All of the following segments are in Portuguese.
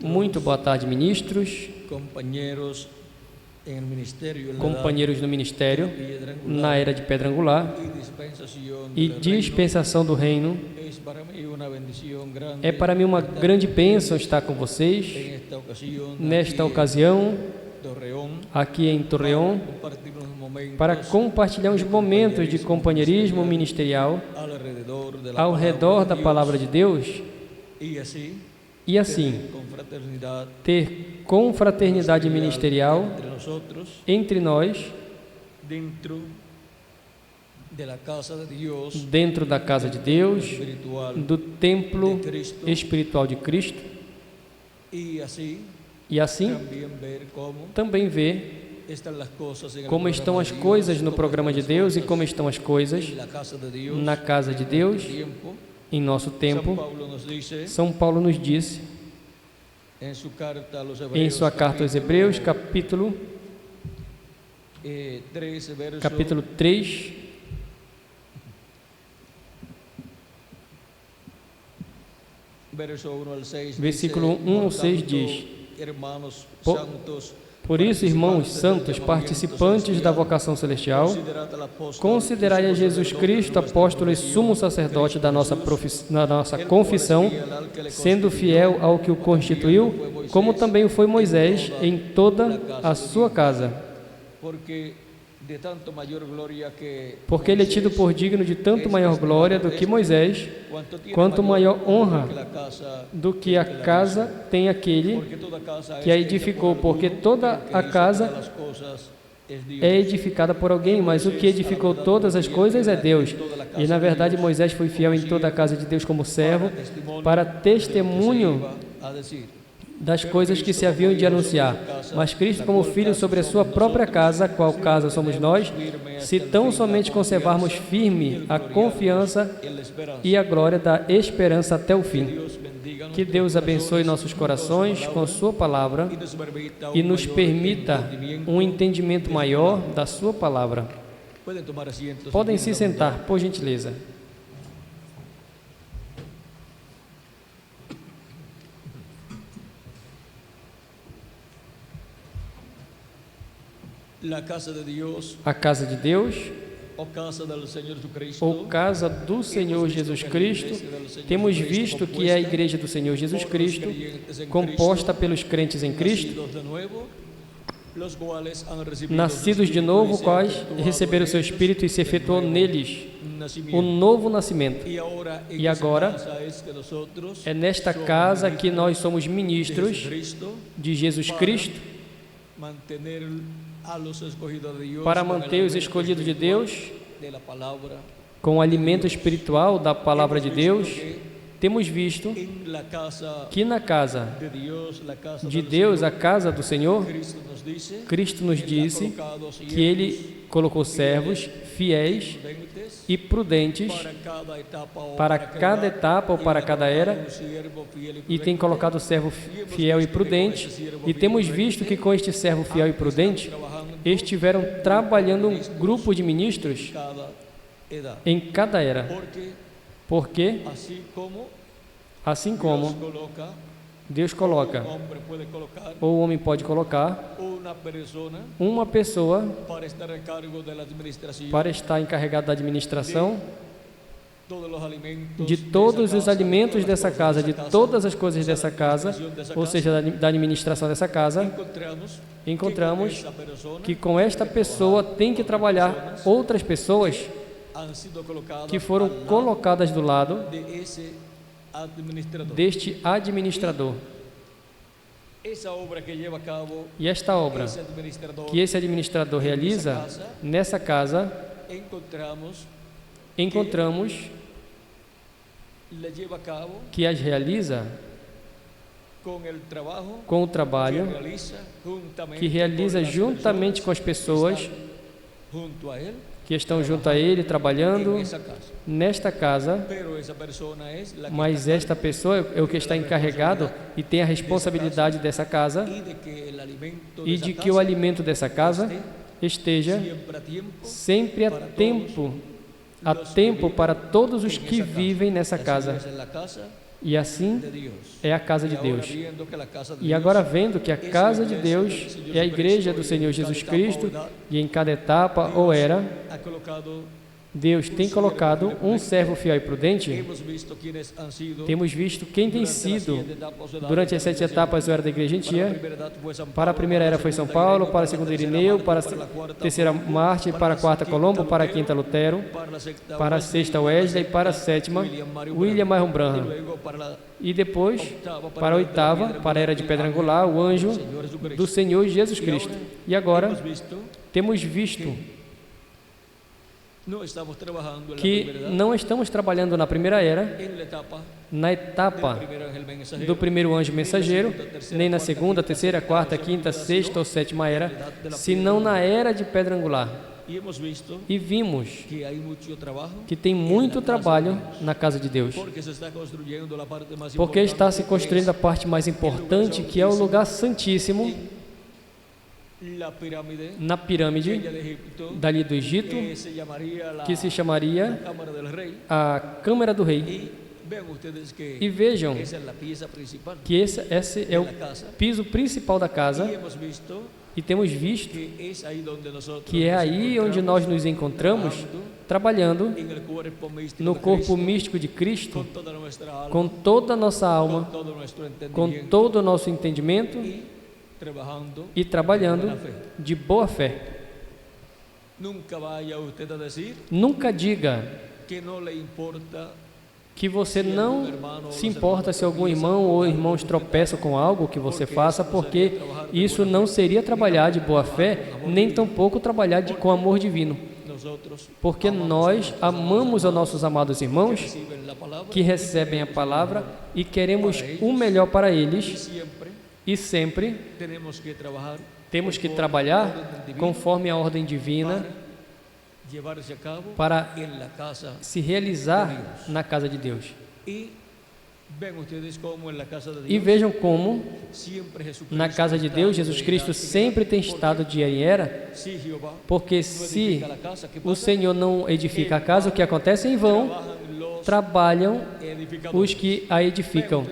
Muito boa tarde, ministros, companheiros no ministério, na era de Pedra Angular e dispensação do reino. É para mim uma grande bênção estar com vocês nesta ocasião, aqui em Torreón, para compartilhar uns momentos de companheirismo ministerial ao redor da Palavra de Deus e assim ter confraternidade ministerial entre nós, dentro da casa de Deus, do templo espiritual de Cristo, e assim também ver como estão as coisas no programa de Deus e como estão as coisas na casa de Deus em nosso tempo. São Paulo nos disse em sua carta aos Hebreus, capítulo 3, versículo 1 ao 6 diz: Por isso, irmãos santos, participantes da vocação celestial, considerai a Jesus Cristo, apóstolo e sumo sacerdote da nossa confissão, sendo fiel ao que o constituiu, como também o foi Moisés em toda a sua casa. Porque ele é tido por digno de tanto maior glória do que Moisés, quanto maior honra do que a casa tem aquele que a edificou, porque toda a casa é edificada por alguém, mas o que edificou todas as coisas é Deus. E na verdade Moisés foi fiel em toda a casa de Deus como servo, para testemunho das coisas que se haviam de anunciar, mas Cristo como Filho sobre a sua própria casa, qual casa somos nós, se tão somente conservarmos firme a confiança e a glória da esperança até o fim. Que Deus abençoe nossos corações com sua palavra e nos permita um entendimento maior da sua palavra. Podem se sentar, por gentileza. A casa de Deus, ou casa do Senhor Jesus Cristo, temos visto que é a igreja do Senhor Jesus Cristo, composta pelos crentes em Cristo, nascidos de novo, quais receberam o seu Espírito e se efetuou neles o novo nascimento. E agora é nesta casa que nós somos ministros de Jesus Cristo, para manter os escolhidos de Deus com o alimento espiritual da Palavra de Deus. Temos visto que na casa de Deus, a casa do Senhor, Cristo nos disse que Ele colocou servos fiéis e prudentes para cada etapa ou para cada era, e tem colocado o servo fiel e prudente, e temos visto que com este servo fiel e prudente estiveram trabalhando um grupo de ministros em cada era, porque assim como Deus coloca, ou o homem pode colocar uma pessoa para estar encarregado da administração de todos os alimentos dessa casa, de todas as coisas dessa casa, ou seja, da administração dessa casa. Encontramos que com esta pessoa tem que trabalhar outras pessoas que foram colocadas do lado deste administrador. E esta obra que esse administrador realiza nessa casa, encontramos que as realiza com o trabalho que realiza juntamente com as pessoas que estão junto a ele, trabalhando nesta casa, mas esta pessoa é o que está encarregado e tem a responsabilidade dessa casa, e de que o alimento dessa casa esteja sempre a tempo para todos os que vivem nessa casa, E assim é a casa de Deus. E agora vendo que a casa de Deus é a igreja do Senhor Jesus Cristo, e em cada etapa ou era, Deus tem colocado um servo fiel e prudente. Temos visto quem tem sido durante as 7 etapas da era da igreja antiga. Para a primeira era foi São Paulo, para a segunda Irineu, para a terceira Marte, para a quarta Colombo, para a quinta Lutero, para a sexta Wesley, para a sétima William Marion Branham. E depois, para a oitava, para a era de pedra angular, o anjo do Senhor Jesus Cristo. E agora temos visto que não estamos trabalhando na primeira era, na etapa do primeiro anjo mensageiro, nem na segunda, terceira, quarta, quinta, sexta ou sétima era, senão na era de pedra angular. E vimos que tem muito trabalho na casa de Deus, porque está se construindo a parte mais importante, que é o lugar santíssimo, na pirâmide dali do Egito, que se chamaria a Câmara do Rei. E vejam que esse é o piso principal da casa, e temos visto que é aí onde nós nos encontramos, trabalhando no corpo místico de Cristo, com toda a nossa alma, com todo o nosso entendimento, e trabalhando de boa fé. Nunca diga que você não se importa se algum irmão ou irmãos tropeçam com algo que você faça, porque isso não seria trabalhar de boa fé, nem tampouco trabalhar com amor divino. Porque nós amamos os nossos amados irmãos que recebem a palavra e queremos o melhor para eles. E sempre temos que trabalhar conforme a ordem divina para se realizar na casa de Deus. E vejam como na casa de Deus Jesus Cristo sempre tem estado dia e era, porque se o Senhor não edifica a casa, o que acontece em vão trabalham os que a edificam.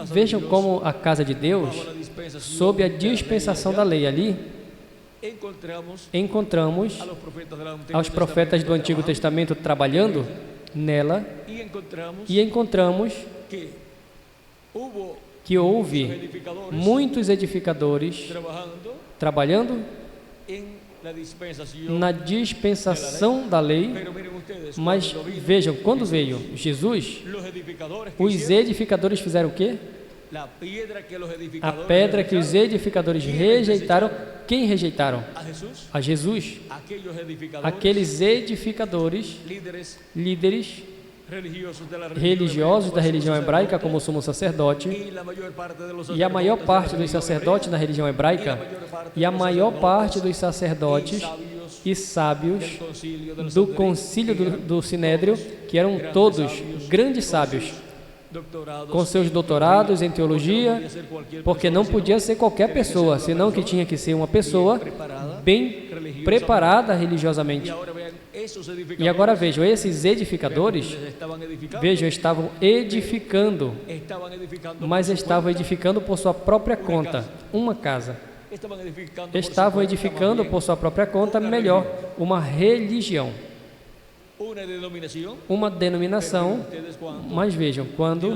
Vejam como a casa de Deus, sob a dispensação da lei ali, encontramos aos profetas do Antigo Testamento trabalhando nela, e encontramos que houve muitos edificadores trabalhando na dispensação da lei. Mas vejam, quando veio Jesus, os edificadores fizeram o quê? A pedra que os edificadores rejeitaram. Quem rejeitaram? A Jesus. Aqueles edificadores, líderes religiosos da religião hebraica, como o sumo sacerdote, e a maior parte dos sacerdotes na religião hebraica, e a maior parte dos sacerdotes e sábios do concílio do Sinédrio, que eram todos grandes sábios, com seus doutorados em teologia, porque não podia ser qualquer pessoa, senão que tinha que ser uma pessoa bem preparada religiosamente. E agora vejam, esses edificadores, vejam, estavam edificando, mas estavam edificando por sua própria conta, uma casa. Estavam edificando por sua própria conta, melhor, uma religião, uma denominação. Mas vejam, quando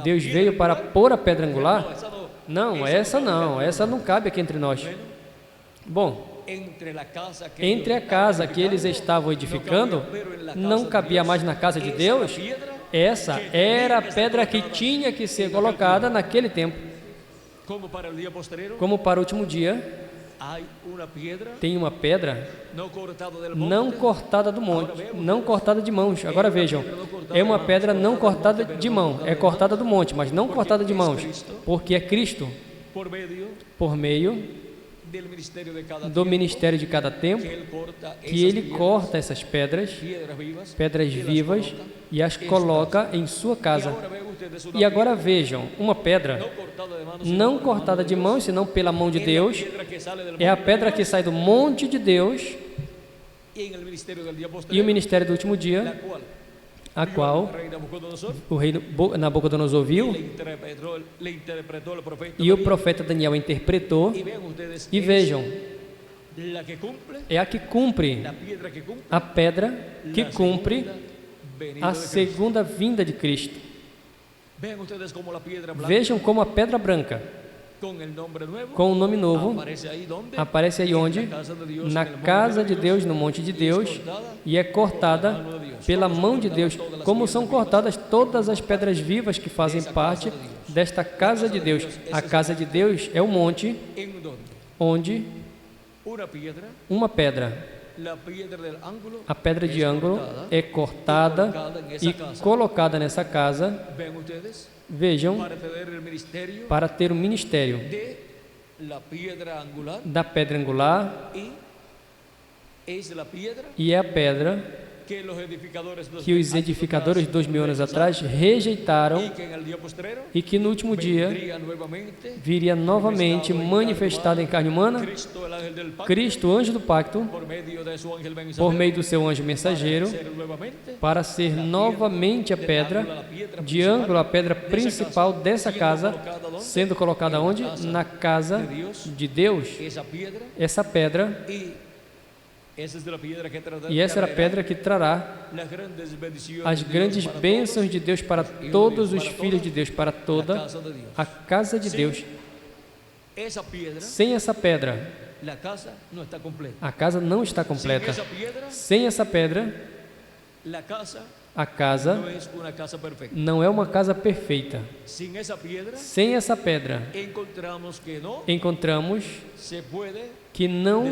Deus veio para pôr a pedra angular, essa não cabe aqui entre nós. Bom, entre a casa que eles estavam edificando, não cabia mais na casa de Deus. Essa era a pedra que tinha que ser colocada naquele tempo. Como para o último dia, tem uma pedra não cortada do monte, não cortada de mãos. Agora vejam, é uma pedra não cortada de mão, é cortada do monte, mas não cortada de mãos, porque é Cristo, por meio do ministério de cada tempo, que Ele corta essas pedras vivas, e as coloca em sua casa. E agora vejam, uma pedra não cortada de mão, senão pela mão de Deus, é a pedra que sai do monte de Deus, e o ministério do último dia, a qual o rei Nabucodonosor viu, e o profeta Daniel interpretou, e vejam, é a que cumpre, a pedra que cumpre a segunda vinda de Cristo. Vejam como a pedra branca, com o nome novo, aparece aí onde? Na casa de Deus, no monte de Deus, e é cortada pela mão de Deus, como são cortadas todas as pedras vivas que fazem parte desta casa de Deus. A casa de Deus é o monte onde uma pedra, a pedra de ângulo, é cortada e colocada nessa casa. Vejam, para ter o ministério da pedra angular, e é a pedra que os edificadores 2000 anos atrás rejeitaram, e que no último dia viria novamente manifestado em carne humana, Cristo, o anjo do pacto, por meio do seu anjo mensageiro, para ser novamente a pedra de ângulo, a pedra principal dessa casa, sendo colocada onde? Na casa de Deus. Essa pedra, e essa era a pedra que trará as grandes bênçãos de Deus para todos os filhos de Deus, para toda a casa de Deus. Sem essa pedra, a casa não está completa. Sem essa pedra, a casa não é uma casa perfeita. Sem essa pedra, encontramos que não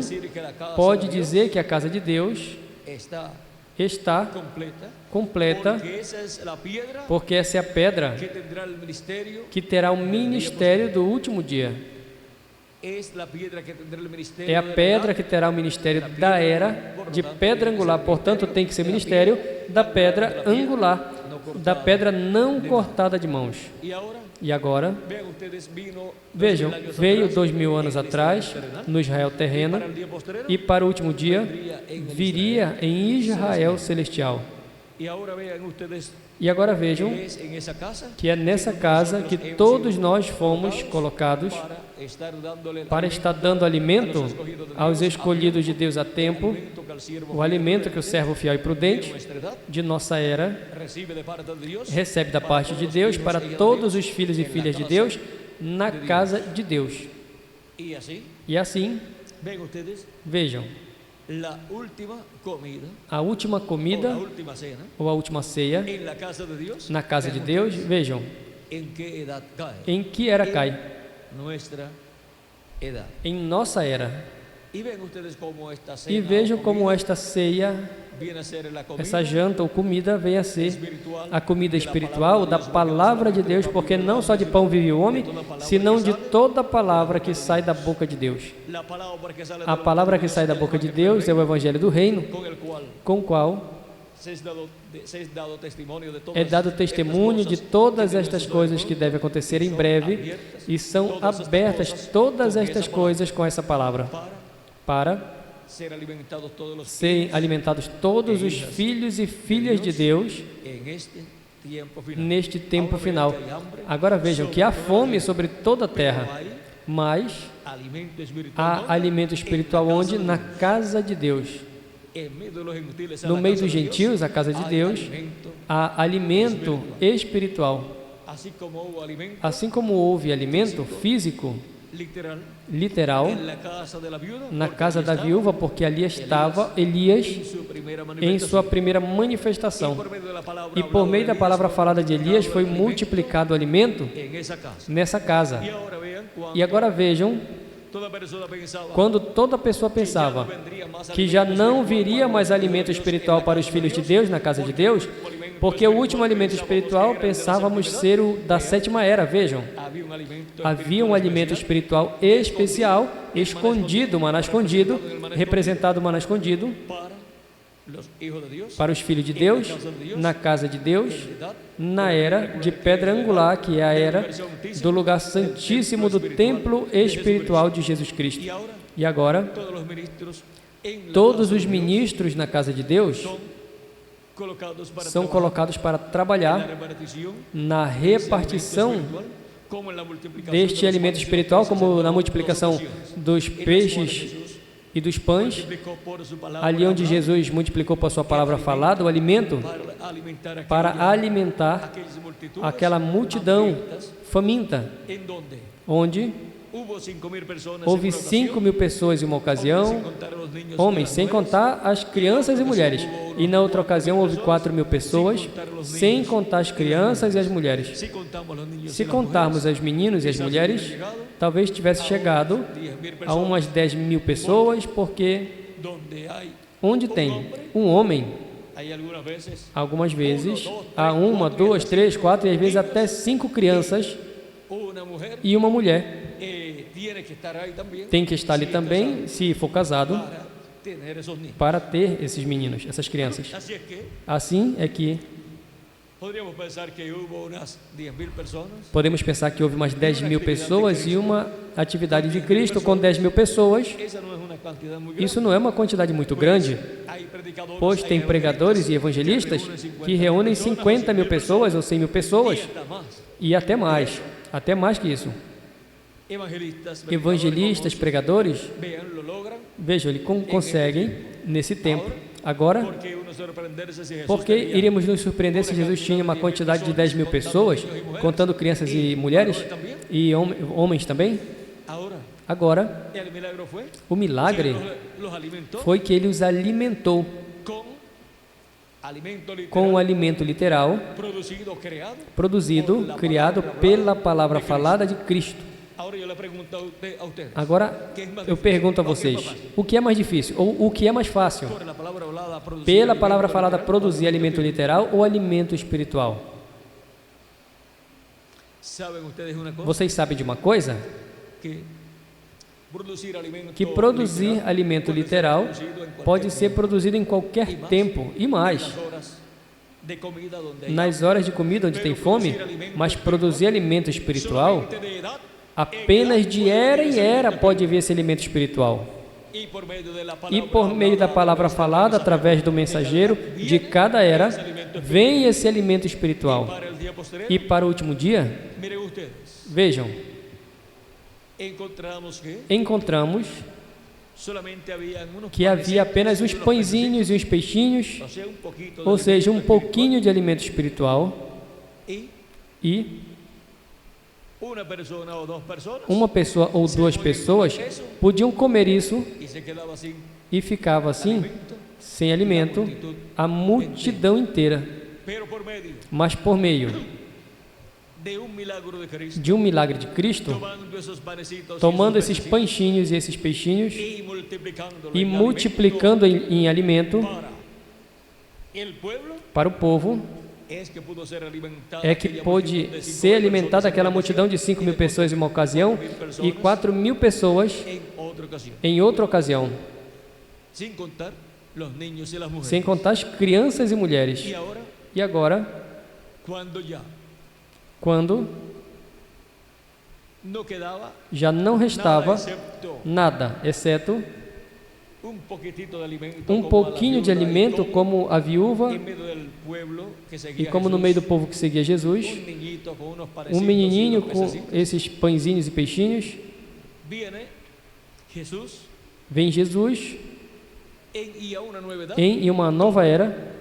pode dizer que a casa de Deus está completa, porque essa é a pedra que terá o ministério do último dia. É a pedra que terá o ministério da era de pedra angular, portanto tem que ser ministério da pedra angular, da pedra não cortada de mãos. E agora, vejam, veio 2000 anos atrás, no Israel terreno, e para o último dia, viria em Israel celestial. E agora vejam que é nessa casa que todos nós fomos colocados para estar dando alimento aos escolhidos de Deus a tempo, o alimento que o servo fiel e prudente de nossa era recebe da parte de Deus para todos os filhos e filhas de Deus na casa de Deus. E assim, vejam, a última comida ou a última ceia na casa de Deus, vejam, em que era cai? Em nossa era. E vejam como esta ceia, essa janta ou comida vem a ser a comida espiritual da palavra de Deus, porque não só de pão vive o homem, senão de toda palavra que sai da boca de Deus. A palavra que sai da boca de Deus é o Evangelho do Reino, com o qual é dado testemunho de todas estas coisas que devem acontecer em breve, e são abertas todas estas coisas com essa palavra, para serem alimentados todos os filhos e filhas de Deus neste tempo final. Agora vejam que há fome sobre toda a terra, mas há alimento espiritual onde? Na casa de Deus. No meio dos gentios, a casa de Deus, há alimento espiritual. Assim como houve alimento físico, literal, na casa da viúva, porque ali estava Elias em sua primeira manifestação. E por meio da palavra falada de Elias foi multiplicado o alimento nessa casa. E agora vejam, quando toda pessoa pensava que já não viria mais alimento espiritual para os filhos de Deus na casa de Deus, porque o último alimento espiritual pensávamos ser o da sétima era, vejam. Havia um alimento espiritual especial, escondido, maná escondido, representado maná escondido, para os filhos de Deus, na casa de Deus, na era de pedra angular, que é a era do lugar santíssimo do templo espiritual de Jesus Cristo. E agora, todos os ministros na casa de Deus são colocados para trabalhar na repartição deste alimento espiritual, como na multiplicação dos peixes e dos pães, ali onde Jesus multiplicou por sua palavra falada o alimento para alimentar aquela multidão faminta, onde houve 5.000 pessoas em uma ocasião, homens, sem contar as crianças e mulheres. E na outra ocasião houve 4.000 pessoas, sem contar as crianças e as mulheres. Se contarmos os meninos e as mulheres, talvez tivesse chegado a umas 10.000 pessoas, porque onde tem um homem, algumas vezes, há 1, 2, 3, 4 e às vezes até 5 crianças e uma mulher. Tem que estar ali também, se for casado, para ter esses meninos, essas crianças. Assim é que podemos pensar que houve umas 10.000 pessoas e uma atividade de Cristo com 10.000 pessoas. Isso não é uma quantidade muito grande, pois tem pregadores e evangelistas que reúnem 50.000 pessoas ou 100.000 pessoas e até mais que isso. Evangelistas, pregadores, vejam, eles conseguem nesse tempo. Agora, porque iríamos nos surpreender se Jesus tinha uma quantidade de 10.000 pessoas, contando crianças e mulheres, e homens também? Agora, o milagre foi que Ele os alimentou com o alimento literal, produzido, criado pela palavra falada de Cristo. Agora, eu pergunto a vocês, o que é mais difícil ou o que é mais fácil? Pela palavra falada produzir alimento literal ou alimento espiritual? Vocês sabem de uma coisa? Que produzir alimento literal pode ser produzido em qualquer tempo e mais. Nas horas de comida onde tem fome, mas produzir alimento espiritual, apenas de era em era pode vir esse alimento espiritual. E por meio da palavra falada, através do mensageiro de cada era, vem esse alimento espiritual. E para o último dia, vejam, encontramos que havia apenas uns pãezinhos e uns peixinhos, ou seja, um pouquinho de alimento espiritual, e uma pessoa ou duas pessoas podiam comer isso e ficava assim, sem alimento, a multidão inteira. Mas por meio de um milagre de Cristo, tomando esses panchinhos e esses peixinhos e multiplicando em alimento para o povo, é que pôde ser alimentada aquela multidão de 5.000 pessoas em uma ocasião e 4.000 pessoas em outra ocasião, sem contar as crianças e mulheres. E agora, quando já não restava nada, exceto um pouquinho de alimento, como a viúva e como no meio do povo que seguia Jesus, um menininho com esses pãezinhos e peixinhos. Vem Jesus em uma nova era,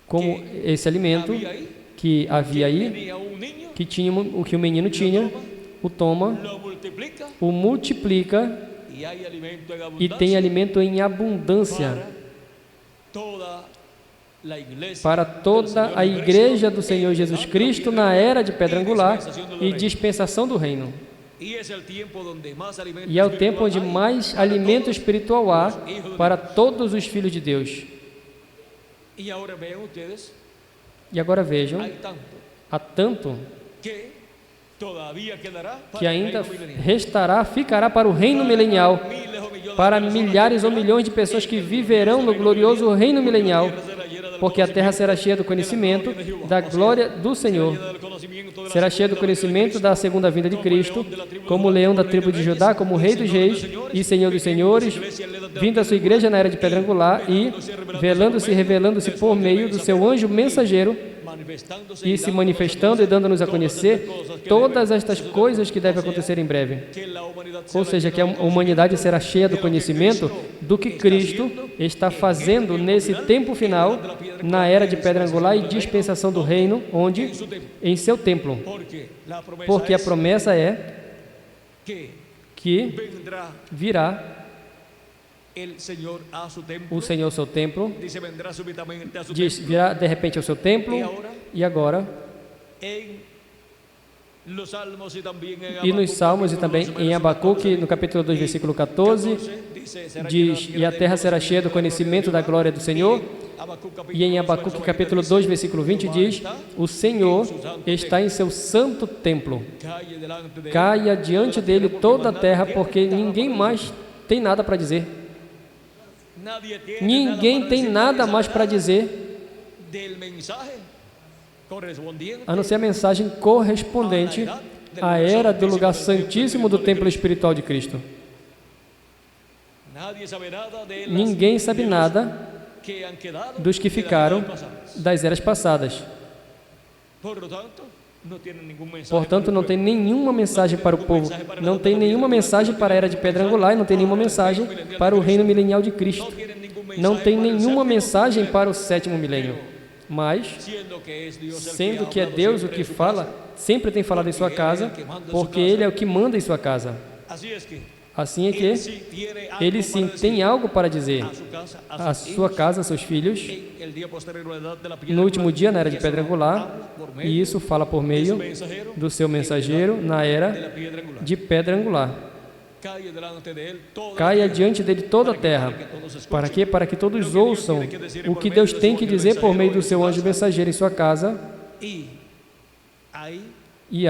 como esse alimento que havia aí, que tinha o que o menino tinha, o toma, o multiplica e tem alimento em abundância para toda a igreja do Senhor Jesus Cristo na era de pedra angular e dispensação do reino. E é o tempo onde mais alimento espiritual há para todos os filhos de Deus. E agora vejam, há tanto que ainda ficará para o reino milenial, para milhares ou milhões de pessoas que viverão no glorioso reino milenial, porque a terra será cheia do conhecimento da glória do Senhor. Será cheia do conhecimento da segunda vinda de Cristo, como leão da tribo de Judá, como rei dos reis e senhor dos senhores, vindo a sua igreja na era de pedra angular e velando-se e revelando-se por meio do seu anjo mensageiro e se manifestando e dando-nos a conhecer todas estas coisas que devem acontecer em breve. Ou seja, que a humanidade será cheia do conhecimento do que Cristo está fazendo nesse tempo final, na era de pedra angular e dispensação do reino, onde? Em seu templo. Porque a promessa é que virá o Senhor ao seu templo, diz, virá de repente ao seu templo, e agora, e nos Salmos e também em Abacuque, no capítulo 2, versículo 14, diz, e a terra será cheia do conhecimento da glória do Senhor, e em Abacuque, capítulo 2, versículo 20, diz, o Senhor está em seu santo templo, caia diante dele toda a terra, porque ninguém mais tem nada para dizer. Ninguém tem nada mais para dizer a não ser a mensagem correspondente à era do lugar santíssimo do templo espiritual de Cristo. Ninguém sabe nada dos que ficaram das eras passadas. Portanto, não tem nenhuma mensagem para o povo, não tem nenhuma mensagem para a era de pedra angular, e não tem nenhuma mensagem para o reino milenial de Cristo. Não tem nenhuma mensagem para o sétimo milênio. Mas, sendo que é Deus o que fala, sempre tem falado em sua casa, porque Ele é o que manda em sua casa. Assim é que Ele sim tem algo para dizer à sua casa, a seus filhos, no último dia, na era de pedra angular, e isso fala por meio do seu mensageiro na era de pedra angular. Caia diante dele toda a terra. Para quê? Para que todos ouçam o que Deus tem que dizer por meio do seu anjo mensageiro em sua casa. E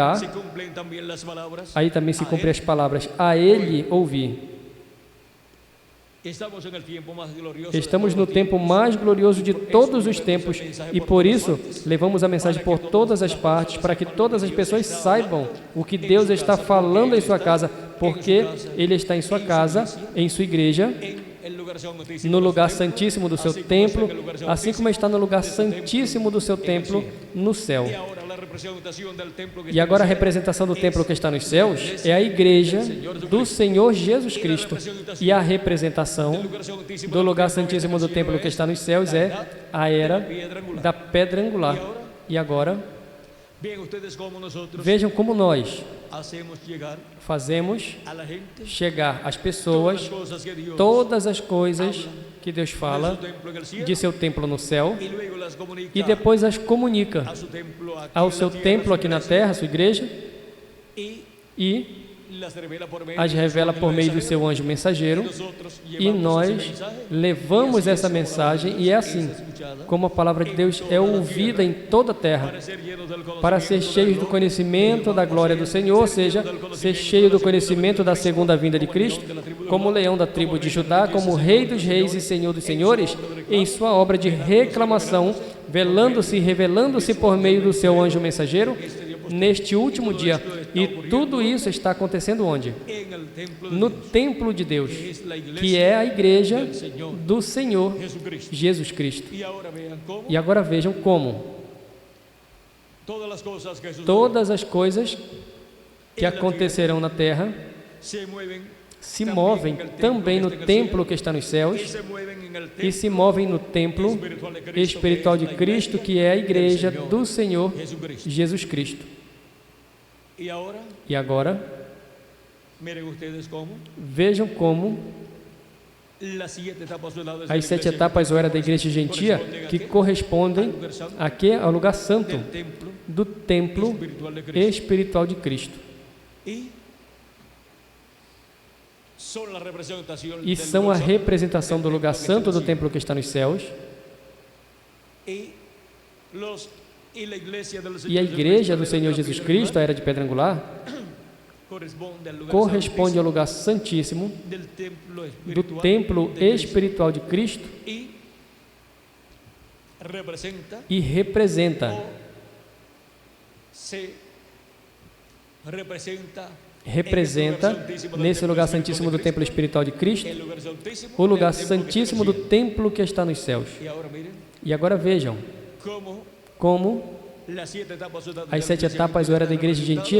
aí também se cumprem as palavras, a ele ouvir. Estamos no tempo mais glorioso de todos os tempos e por isso levamos a mensagem por todas as partes, para que todas as pessoas saibam o que Deus está falando em sua casa, porque Ele está em sua casa, em sua igreja, no lugar santíssimo do seu templo, assim como está no lugar santíssimo do seu templo no céu. E agora a representação do templo que está nos céus é a igreja do Senhor Jesus Cristo. E a representação do lugar santíssimo do templo que está nos céus é a era da pedra angular. E agora, vejam como nós fazemos chegar às pessoas todas as coisas que Deus fala de seu templo no céu e depois as comunica ao seu templo aqui na terra, a sua igreja, e as revela por meio do seu anjo mensageiro, e nós levamos essa mensagem, e é assim como a palavra de Deus é ouvida em toda a terra, para ser cheios do conhecimento da glória do Senhor, ou seja, ser cheio do conhecimento da segunda vinda de Cristo, como leão da tribo de Judá, como rei dos reis e senhor dos senhores, em sua obra de reclamação, velando-se e revelando-se por meio do seu anjo mensageiro, neste último dia. E tudo isso está acontecendo onde? No templo de Deus, que é a igreja do Senhor Jesus Cristo. E agora vejam como todas as coisas que acontecerão na terra se movem também no templo que está nos céus e se movem no templo espiritual de Cristo, que é a igreja do Senhor Jesus Cristo. E agora, vejam como as 7 etapas ou era da igreja gentia, que correspondem aqui ao lugar santo do templo espiritual de Cristo. E são a representação do lugar santo do templo que está nos céus. E a igreja do Senhor Jesus Cristo, a era de pedra angular, corresponde ao lugar santíssimo do templo espiritual de Cristo. e representa nesse lugar santíssimo do templo espiritual de Cristo, o lugar santíssimo do templo que está nos céus. E agora vejam como as 7 etapas da era da igreja gentia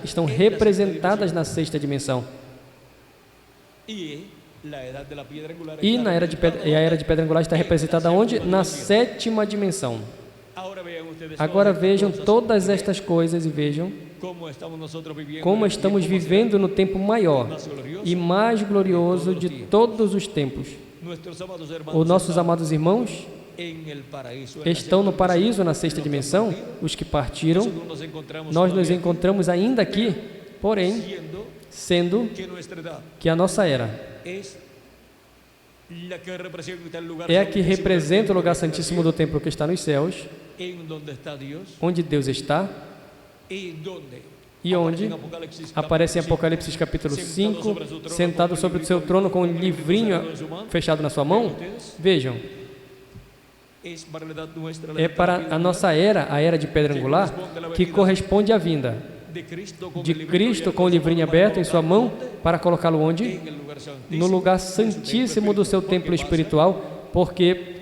estão representadas na 6ª dimensão. E a era de pedra angular está representada onde? Na 7ª dimensão. Agora vejam todas estas coisas e vejam como estamos vivendo no tempo maior e mais glorioso de todos os tempos. Os nossos amados irmãos estão no paraíso na 6ª dimensão, os que partiram. Nós nos encontramos ainda aqui, porém, sendo que a nossa era é a que representa o lugar santíssimo do templo que está nos céus, onde Deus está e onde aparece em Apocalipse capítulo 5, sentado sobre o seu trono com um livrinho fechado na sua mão. Vejam, é para a nossa era, a era de pedra angular, que corresponde à vinda de Cristo com o livrinho aberto em sua mão, para colocá-lo onde? No lugar santíssimo do seu templo espiritual, porque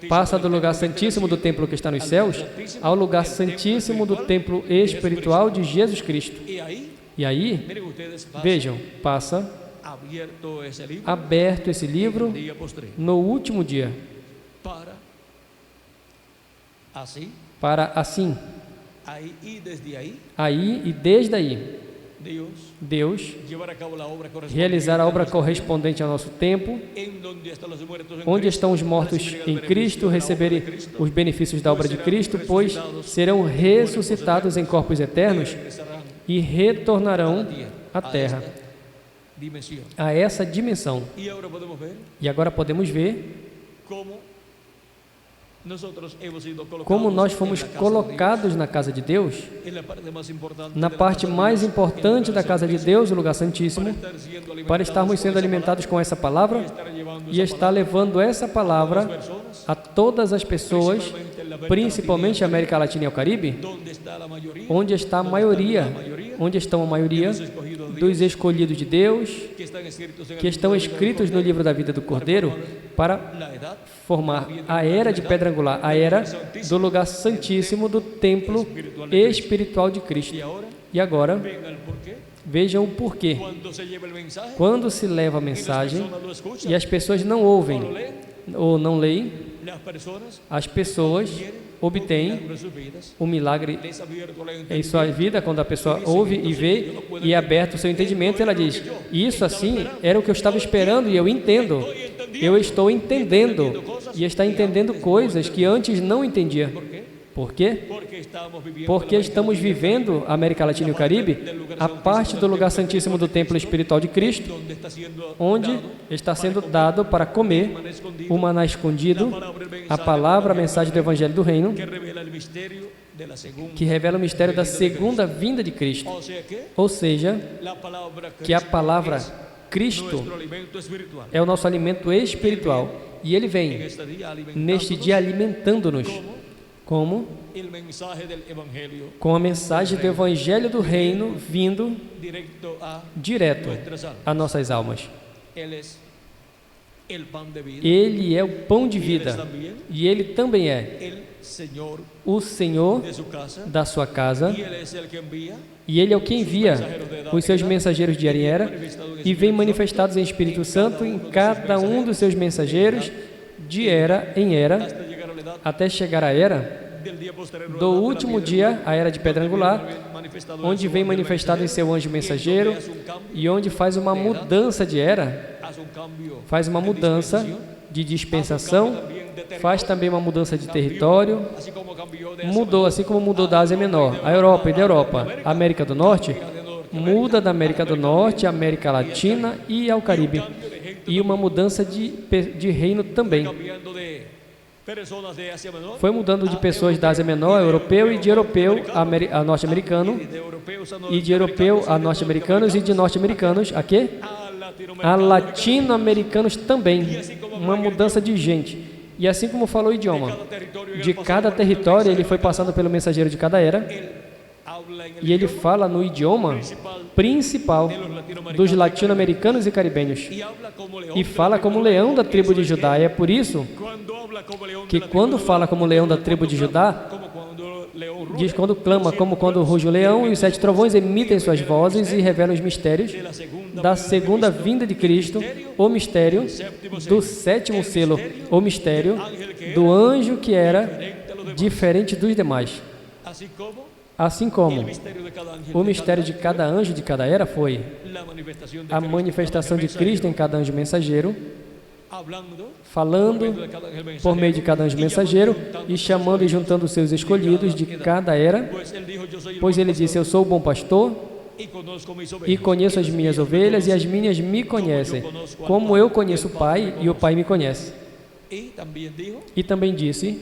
passa do lugar santíssimo do templo que está nos céus ao lugar santíssimo do templo espiritual de Jesus Cristo. E aí, vejam, passa aberto esse livro no último dia, para assim, aí e desde aí, Deus realizar a obra correspondente ao nosso tempo, onde estão os mortos em Cristo, receberem os benefícios da obra de Cristo, pois serão ressuscitados em corpos eternos e retornarão à Terra, a essa dimensão. E agora podemos ver como nós fomos colocados na casa de Deus, na parte mais importante da casa de Deus, o lugar santíssimo, para estarmos sendo alimentados com essa palavra e estar levando essa palavra a todas as pessoas, principalmente a América Latina e o Caribe, onde está a maioria, onde estão a maioria dos escolhidos de Deus, que estão escritos no livro da vida do Cordeiro, para formar a era de pedra angular, a era do lugar santíssimo do templo espiritual de Cristo. E agora, vejam o porquê. Quando se leva a mensagem e as pessoas não ouvem ou não leem, as pessoas obtêm um milagre em sua vida. Quando a pessoa ouve e vê e é aberto o seu entendimento, ela diz: isso assim era o que eu estava esperando e eu entendo. Eu estou entendendo e está entendendo coisas que antes não entendia. Por quê? Porque estamos vivendo, a América Latina e o Caribe, a parte do lugar santíssimo do templo espiritual de Cristo, onde está sendo dado para comer o maná escondido, a palavra, a mensagem do Evangelho do Reino, que revela o mistério da segunda vinda de Cristo. Ou seja, que a palavra Cristo é o nosso alimento espiritual, e Ele vem neste dia alimentando-nos como? Com a mensagem do Evangelho do Reino vindo direto a nossas almas. Ele é o pão de vida e Ele também é o Senhor da sua casa, e Ele é o que envia os seus mensageiros de era em era e vem manifestados em Espírito Santo em cada um dos seus mensageiros de era em era, até chegar à era do último dia, a era de pedra angular, onde vem manifestado em seu anjo mensageiro e onde faz uma mudança de era, faz uma mudança de dispensação, faz também uma mudança de território, mudou, assim como mudou da Ásia Menor, a Europa e da Europa, a América do Norte, muda da América do Norte, a América Latina e ao Caribe, e uma mudança de reino também. Foi mudando de pessoas da Ásia Menor, europeu, e de europeu a norte-americano, e de europeu a norte-americanos, e de norte-americanos a quê? A latino-americanos também, uma mudança de gente. E assim como falou o idioma, de cada território ele foi passando pelo mensageiro de cada era, e ele fala no idioma principal dos latino-americanos e caribenhos, e fala como leão da tribo de Judá. E é por isso que quando fala como leão da tribo de Judá, diz quando clama, como quando ruge o leão, e os 7 trovões emitem suas vozes e revelam os mistérios da segunda vinda de Cristo, o mistério do 7º selo, o mistério do anjo que era diferente dos demais. Assim como o mistério de cada anjo de cada era foi a manifestação de Cristo em cada anjo mensageiro, falando por meio de cada anjo mensageiro e chamando e juntando os seus escolhidos de cada era, pois ele disse: eu sou o bom pastor e conheço as minhas ovelhas e as minhas me conhecem, como eu conheço o Pai e o Pai me conhece. E também disse: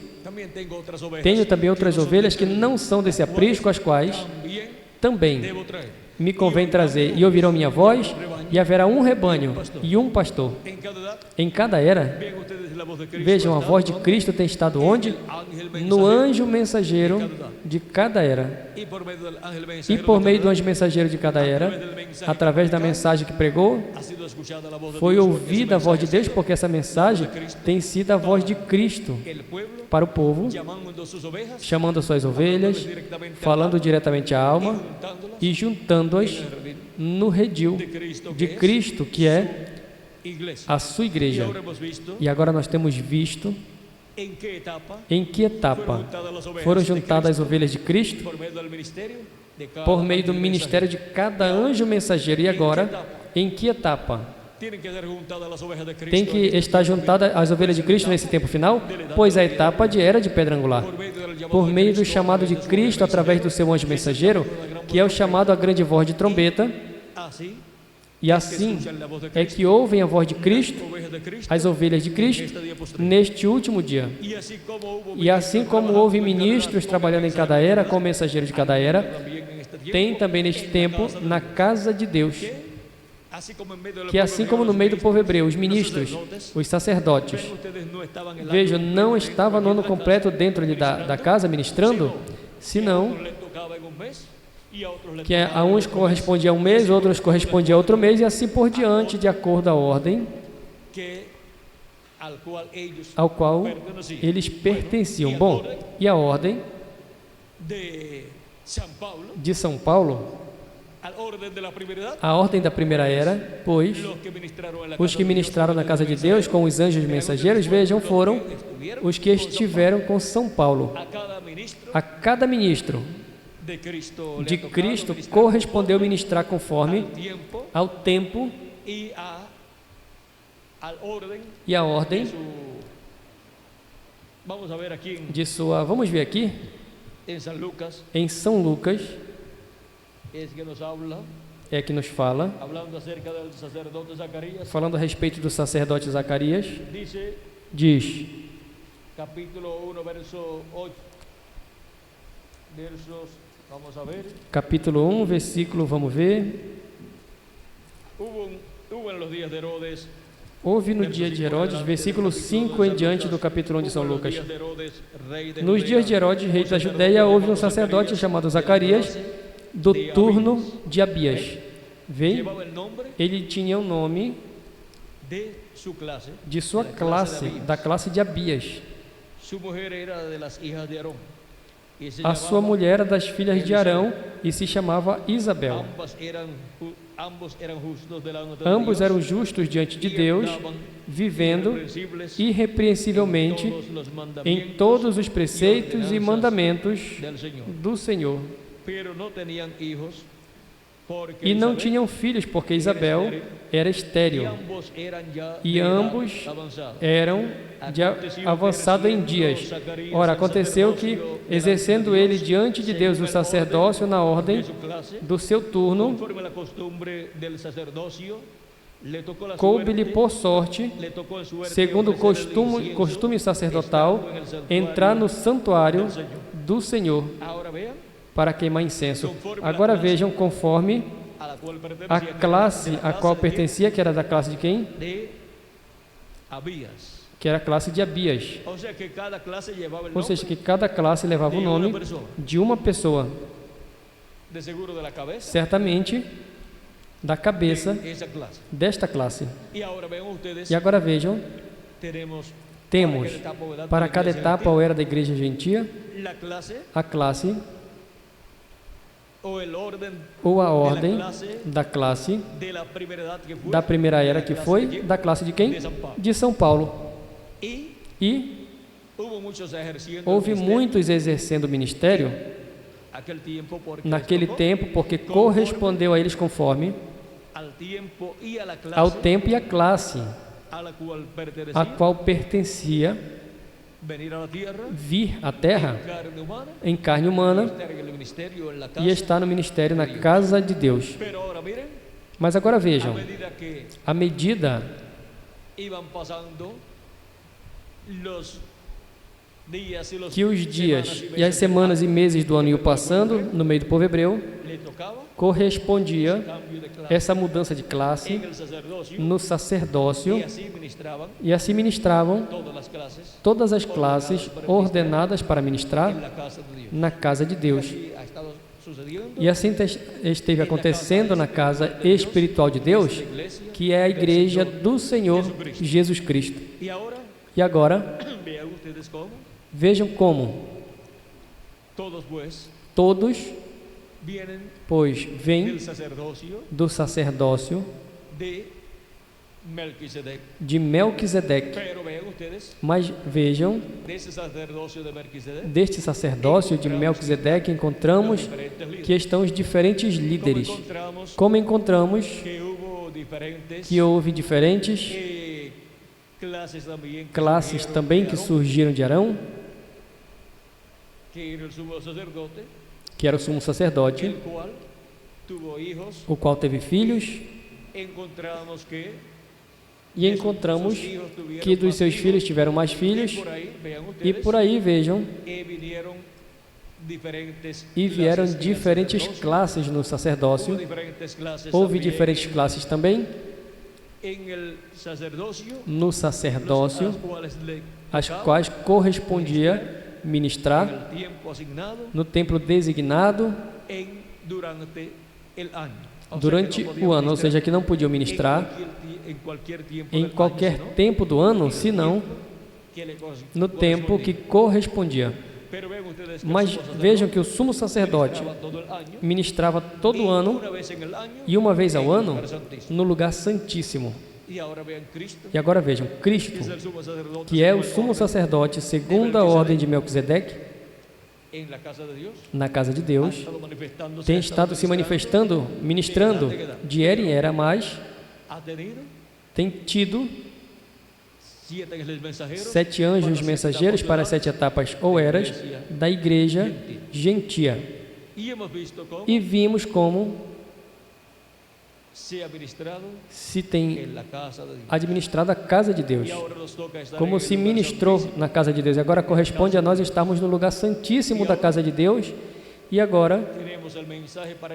tenho também outras ovelhas que não são desse aprisco, as quais também me convém trazer, e ouvirão minha voz, e haverá um rebanho e um pastor. Em cada era, vejam, a voz de Cristo tem estado onde? No anjo mensageiro de cada era. E por meio do anjo mensageiro de cada era, através da mensagem que pregou, foi ouvida a voz de Deus, porque essa mensagem tem sido a voz de Cristo para o povo, chamando as suas ovelhas, falando diretamente à alma e juntando-as no redil de Cristo, que é a sua igreja. E agora nós temos visto em que etapa foram juntadas as ovelhas de Cristo por meio do ministério de cada anjo mensageiro. E agora, em que etapa tem que estar juntada as ovelhas de Cristo nesse tempo final? Pois a etapa de era de pedra angular, por meio do chamado de Cristo através do seu anjo mensageiro, que é o chamado a grande voz de trombeta. E assim é que ouvem a voz de Cristo, as ovelhas de Cristo, neste último dia. E assim como houve ministros trabalhando em cada era, com o mensageiro de cada era, tem também neste tempo, na casa de Deus, que assim como no meio do povo hebreu, os ministros, os sacerdotes, vejam, não estava no ano completo dentro da casa ministrando, senão que a uns correspondia a um mês, outros correspondia a outro mês, e assim por diante, de acordo à ordem ao qual eles pertenciam. Bom, e a ordem de São Paulo, a ordem da primeira era, pois os que ministraram na casa de Deus com os anjos mensageiros, vejam, foram os que estiveram com São Paulo. A cada ministro de Cristo correspondeu ministrar conforme ao tempo e a ordem de sua... Vamos ver aqui, em São Lucas, é que nos fala, falando a respeito do sacerdote Zacarias, diz, capítulo 1, versículo, vamos ver. Houve no dia de Herodes, versículo 5 em diante do capítulo 1 de São Lucas. Nos dias de Herodes, rei da Judéia, houve um sacerdote chamado Zacarias, do turno de Abias. Vê? Ele tinha o nome de sua classe, da classe de Abias. A sua mulher era das filhas de Arão e se chamava Isabel. Ambos eram justos diante de Deus, vivendo irrepreensivelmente em todos os preceitos e mandamentos do Senhor. E não tinham filhos, porque Isabel era estéril, e ambos eram avançados em dias. Ora, aconteceu que, exercendo ele diante de Deus o sacerdócio na ordem do seu turno, coube-lhe por sorte, segundo o costume sacerdotal, entrar no santuário do Senhor para queimar incenso. Agora vejam, conforme a classe a qual pertencia, que era da classe de quem? que era a classe de Abias. Ou seja, que cada classe levava o nome de uma pessoa, certamente da cabeça desta classe. E agora vejam, temos para cada etapa ou era da igreja gentia, a classe ou a ordem da classe da primeira era, que foi da classe de quem? De São Paulo. E houve muitos exercendo o ministério naquele tempo, porque correspondeu a eles conforme ao tempo e à classe a qual pertencia vir à terra em carne humana e estar no ministério na casa de Deus. Mas agora vejam, à medida que os dias e as semanas e meses do ano iam passando no meio do povo hebreu, correspondia essa mudança de classe no sacerdócio, e assim ministravam todas as classes ordenadas para ministrar na casa de Deus. E assim esteve acontecendo na casa espiritual de Deus, que é a igreja do Senhor Jesus Cristo. E agora, vejam como todos, pois, vêm do sacerdócio de Melquisedeque. Mas vejam, deste sacerdócio de Melquisedeque encontramos que estão os diferentes líderes. Como encontramos que houve diferentes classes também que surgiram de Arão, que era o sumo sacerdote, o qual teve filhos, e encontramos que dos seus filhos tiveram mais filhos, e por aí vejam, e vieram diferentes classes no sacerdócio. Houve diferentes classes também no sacerdócio, as quais correspondia ministrar no templo designado durante o ano, ou seja, que não podiam ministrar em qualquer tempo do ano, senão no tempo que correspondia. Mas vejam que o sumo sacerdote ministrava todo o ano e uma vez ao ano no lugar santíssimo. E agora vejam, Cristo, que é o sumo sacerdote segundo a ordem de Melquisedeque, na casa de Deus, tem estado se manifestando, ministrando de era em era, mas tem tido 7 anjos mensageiros para as 7 etapas ou eras da igreja gentia. E vimos como se tem administrado a casa de Deus, como se ministrou na casa de Deus. E agora corresponde a nós estarmos no lugar santíssimo da casa de Deus. E agora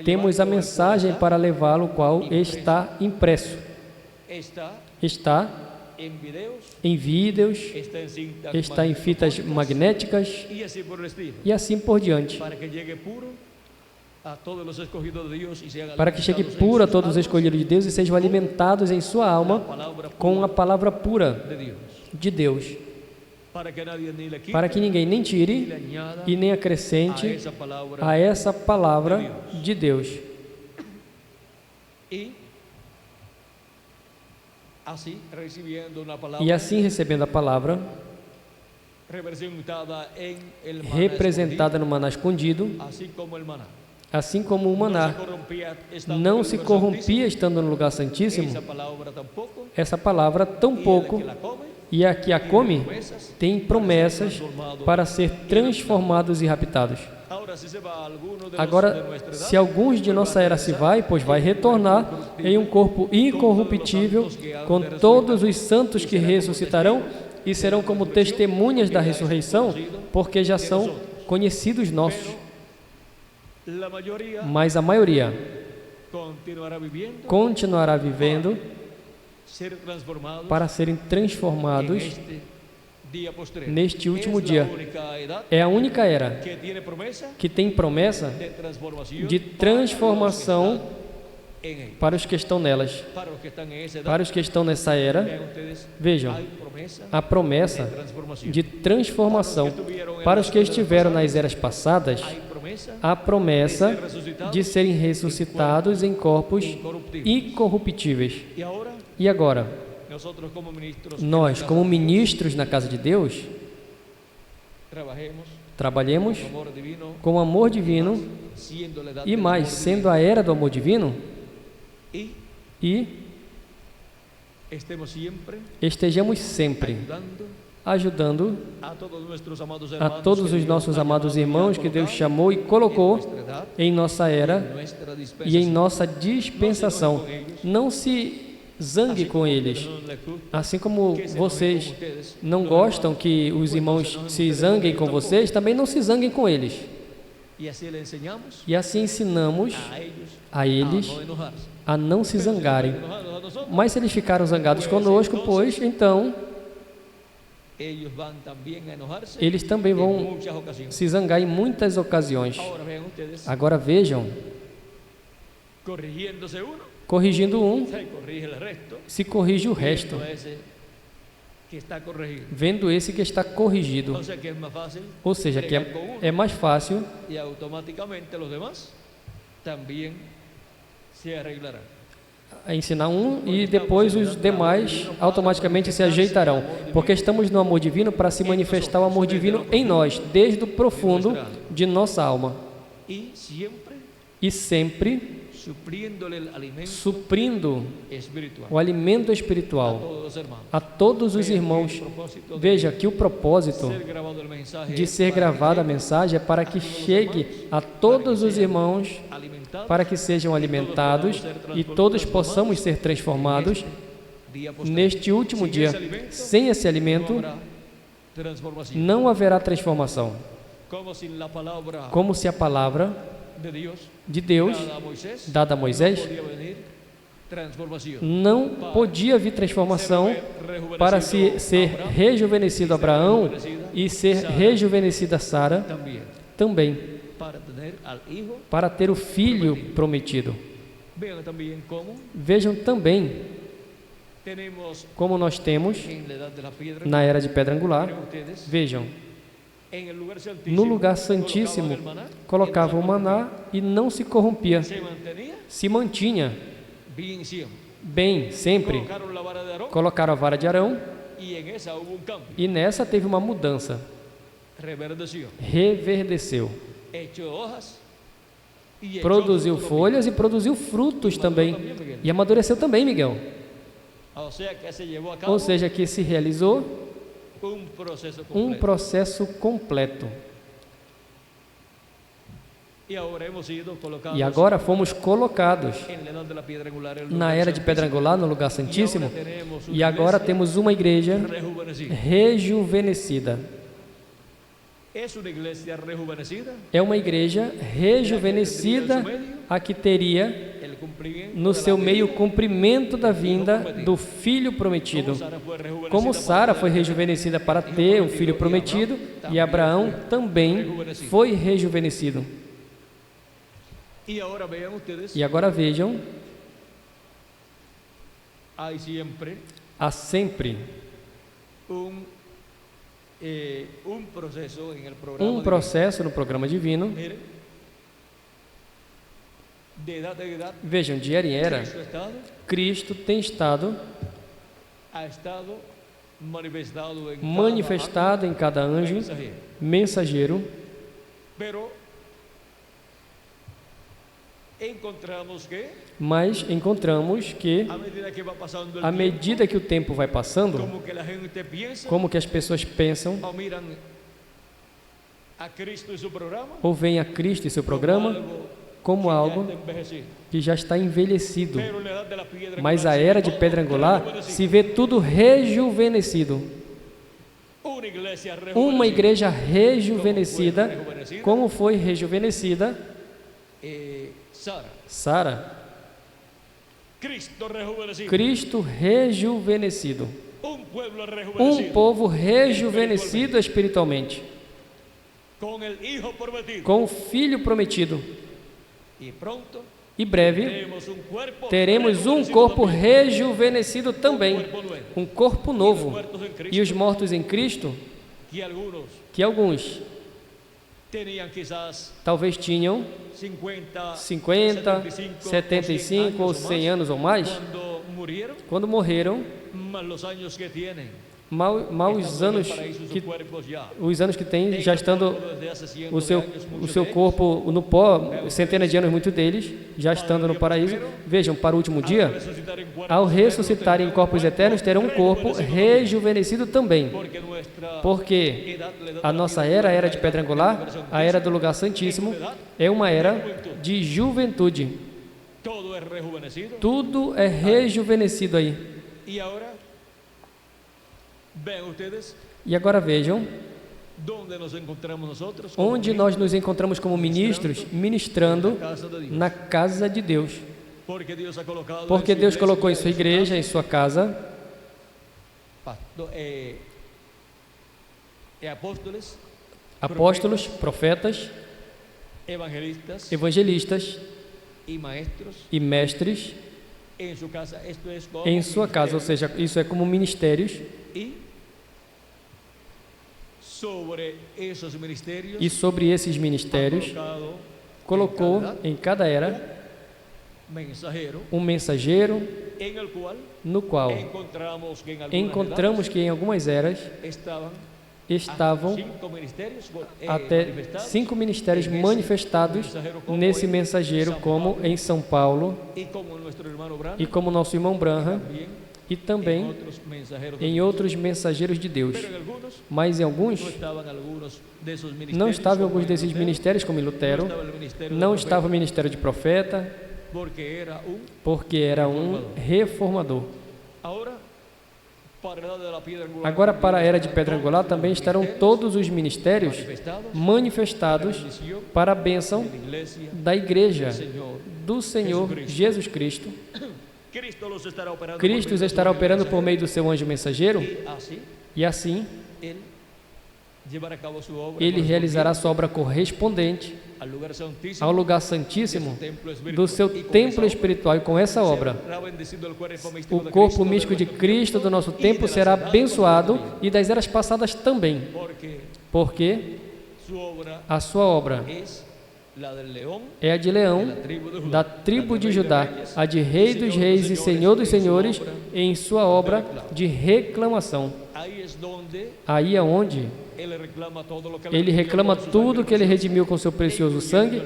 temos a mensagem para levá-lo, qual está impresso. Está em vídeos, está em fitas magnéticas e assim por diante, para que chegue puro a todos os escolhidos de Deus e sejam alimentados em sua alma com a palavra pura de Deus, para que ninguém nem tire e nem acrescente a essa palavra de Deus. E assim, recebendo a palavra representada no maná escondido, assim como o maná não se corrompia estando no lugar santíssimo, essa palavra tampouco, e a que a come, tem promessas para ser transformados e raptados. Agora, se alguns de nossa era se vai, pois vai retornar em um corpo incorruptível, com todos os santos que ressuscitarão e serão como testemunhas da ressurreição, porque já são conhecidos nossos. Mas a maioria continuará vivendo para serem transformados neste último dia. É a única era que tem promessa de transformação para os que estão nelas. Para os que estão nessa era, vejam, a promessa de transformação. Para os que estiveram nas eras passadas, a promessa de serem ressuscitados em corpos incorruptíveis. E agora, nós, como ministros na casa de Deus, trabalhemos com o amor divino e mais, sendo a era do amor divino, e estejamos sempre ajudando a todos os nossos amados irmãos que Deus chamou e colocou em nossa era e em nossa dispensação. Não se zangue com eles. Assim como vocês não gostam que os irmãos se zanguem com vocês, também não se zanguem com eles. E assim ensinamos a eles a não se zangarem. Mas se eles ficaram zangados conosco, pois então eles também vão se zangar em muitas ocasiões. Agora vejam, corrigindo um, se corrige o resto, vendo esse que está corrigido. Ou seja, que é mais fácil ensinar um e depois os demais automaticamente se ajeitarão, porque estamos no amor divino para se manifestar o amor divino em nós, desde o profundo de nossa alma, e sempre suprindo o alimento espiritual a todos os irmãos. Veja que o propósito de ser gravada a mensagem é para que chegue a todos os irmãos, para que sejam alimentados e todos possamos ser transformados neste último dia. Sem esse alimento não haverá transformação. Como se a palavra de Deus, dada a Moisés, não podia vir transformação para ser rejuvenescido Abraão e ser rejuvenescida Sara também, para ter o filho prometido. Vejam também como nós temos na era de pedra angular. Vejam, no lugar santíssimo colocava o maná e não se corrompia, se mantinha bem sempre. Colocaram a vara de Arão e nessa teve uma mudança, reverdeceu, produziu folhas e produziu frutos também, e amadureceu também, Miguel. Ou seja, que se realizou um processo completo. E agora fomos colocados na era de pedra angular, no lugar santíssimo, e agora temos uma igreja rejuvenescida. É uma igreja rejuvenescida, a que teria no seu meio o cumprimento da vinda do Filho prometido. Como Sara foi rejuvenescida para ter o Filho prometido, e Abraão também foi rejuvenescido. E agora vejam, há sempre um processo no programa divino. Vejam, de era em era, Cristo tem estado manifestado em cada anjo mensageiro. Mas encontramos que, à medida que o tempo vai passando, como que as pessoas pensam, ou veem a Cristo e seu programa como algo que já está envelhecido. Mas a era de pedra angular se vê tudo rejuvenescido. Uma igreja rejuvenescida, como foi rejuvenescida Sara, Cristo rejuvenescido. Um povo rejuvenescido espiritualmente, com o Filho prometido. E breve teremos um corpo rejuvenescido também, um corpo novo. E os mortos em Cristo, que alguns talvez tinham 50, 75 ou 100 anos ou mais, quando morreram, os anos que têm, já estando o seu corpo no pó, centenas de anos, muitos deles, já estando no paraíso. Vejam, para o último dia, ao ressuscitarem em corpos eternos, terão um corpo rejuvenescido também, porque a nossa era, a era de pedra angular, a era do lugar santíssimo, é uma era de juventude. Tudo é rejuvenescido aí. E agora vejam onde nós nos encontramos como ministros, ministrando na casa de Deus. Porque Deus colocou em sua igreja, em sua casa, apóstolos, profetas, evangelistas e mestres em sua casa, ou seja, isso é como ministérios. E sobre esses ministérios colocou em cada era um mensageiro, no qual encontramos que em algumas eras estavam até 5 ministérios manifestados nesse mensageiro, como em São Paulo e como nosso irmão Branham, e também em outros mensageiros de Deus. Mas em alguns, não estavam alguns desses ministérios, como em Lutero, não estava o ministério de profeta, porque era um reformador. Agora, para a era de pedra angular, também estarão todos os ministérios manifestados para a bênção da igreja do Senhor Jesus Cristo. Cristo os estará operando por meio do seu anjo mensageiro, e assim ele realizará sua obra correspondente ao lugar santíssimo do seu templo espiritual. E com essa obra, o corpo místico de Cristo do nosso tempo será abençoado, e das eras passadas também, porque a sua obra é a de Leão, da tribo de Judá, a de Rei dos Reis e Senhor dos Senhores, em sua obra de reclamação. Aí é onde ele reclama tudo que ele redimiu com seu precioso sangue,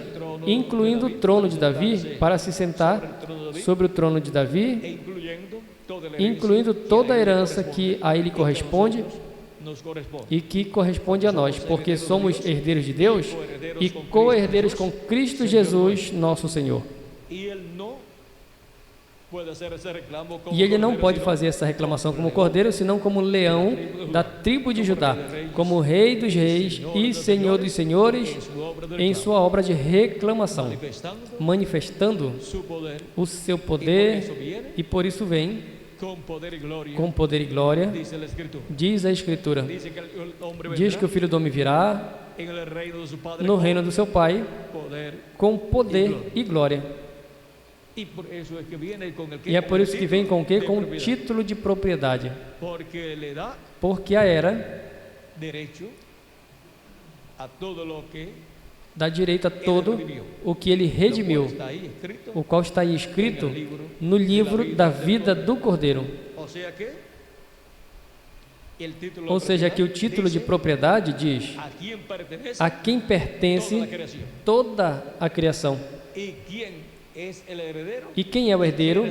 incluindo o trono de Davi, para se sentar sobre o trono de Davi, incluindo toda a herança que a ele corresponde e que corresponde a nós, porque somos herdeiros de Deus e co-herdeiros com Cristo Jesus, nosso Senhor. E ele não pode fazer essa reclamação como cordeiro, senão como leão da tribo de Judá, como Rei dos Reis e Senhor dos Senhores, em sua obra de reclamação, manifestando o seu poder, e por isso vem com poder e glória, diz a Escritura. Diz que o Filho do Homem virá no reino do seu Pai com poder e glória. E é por isso que vem com o quê? Com o título de propriedade. Porque a era dá direito a todo o que ele redimiu, o qual está aí escrito no livro da vida do Cordeiro. Ou seja, que o título de propriedade diz a quem pertence toda a criação. E quem é o herdeiro?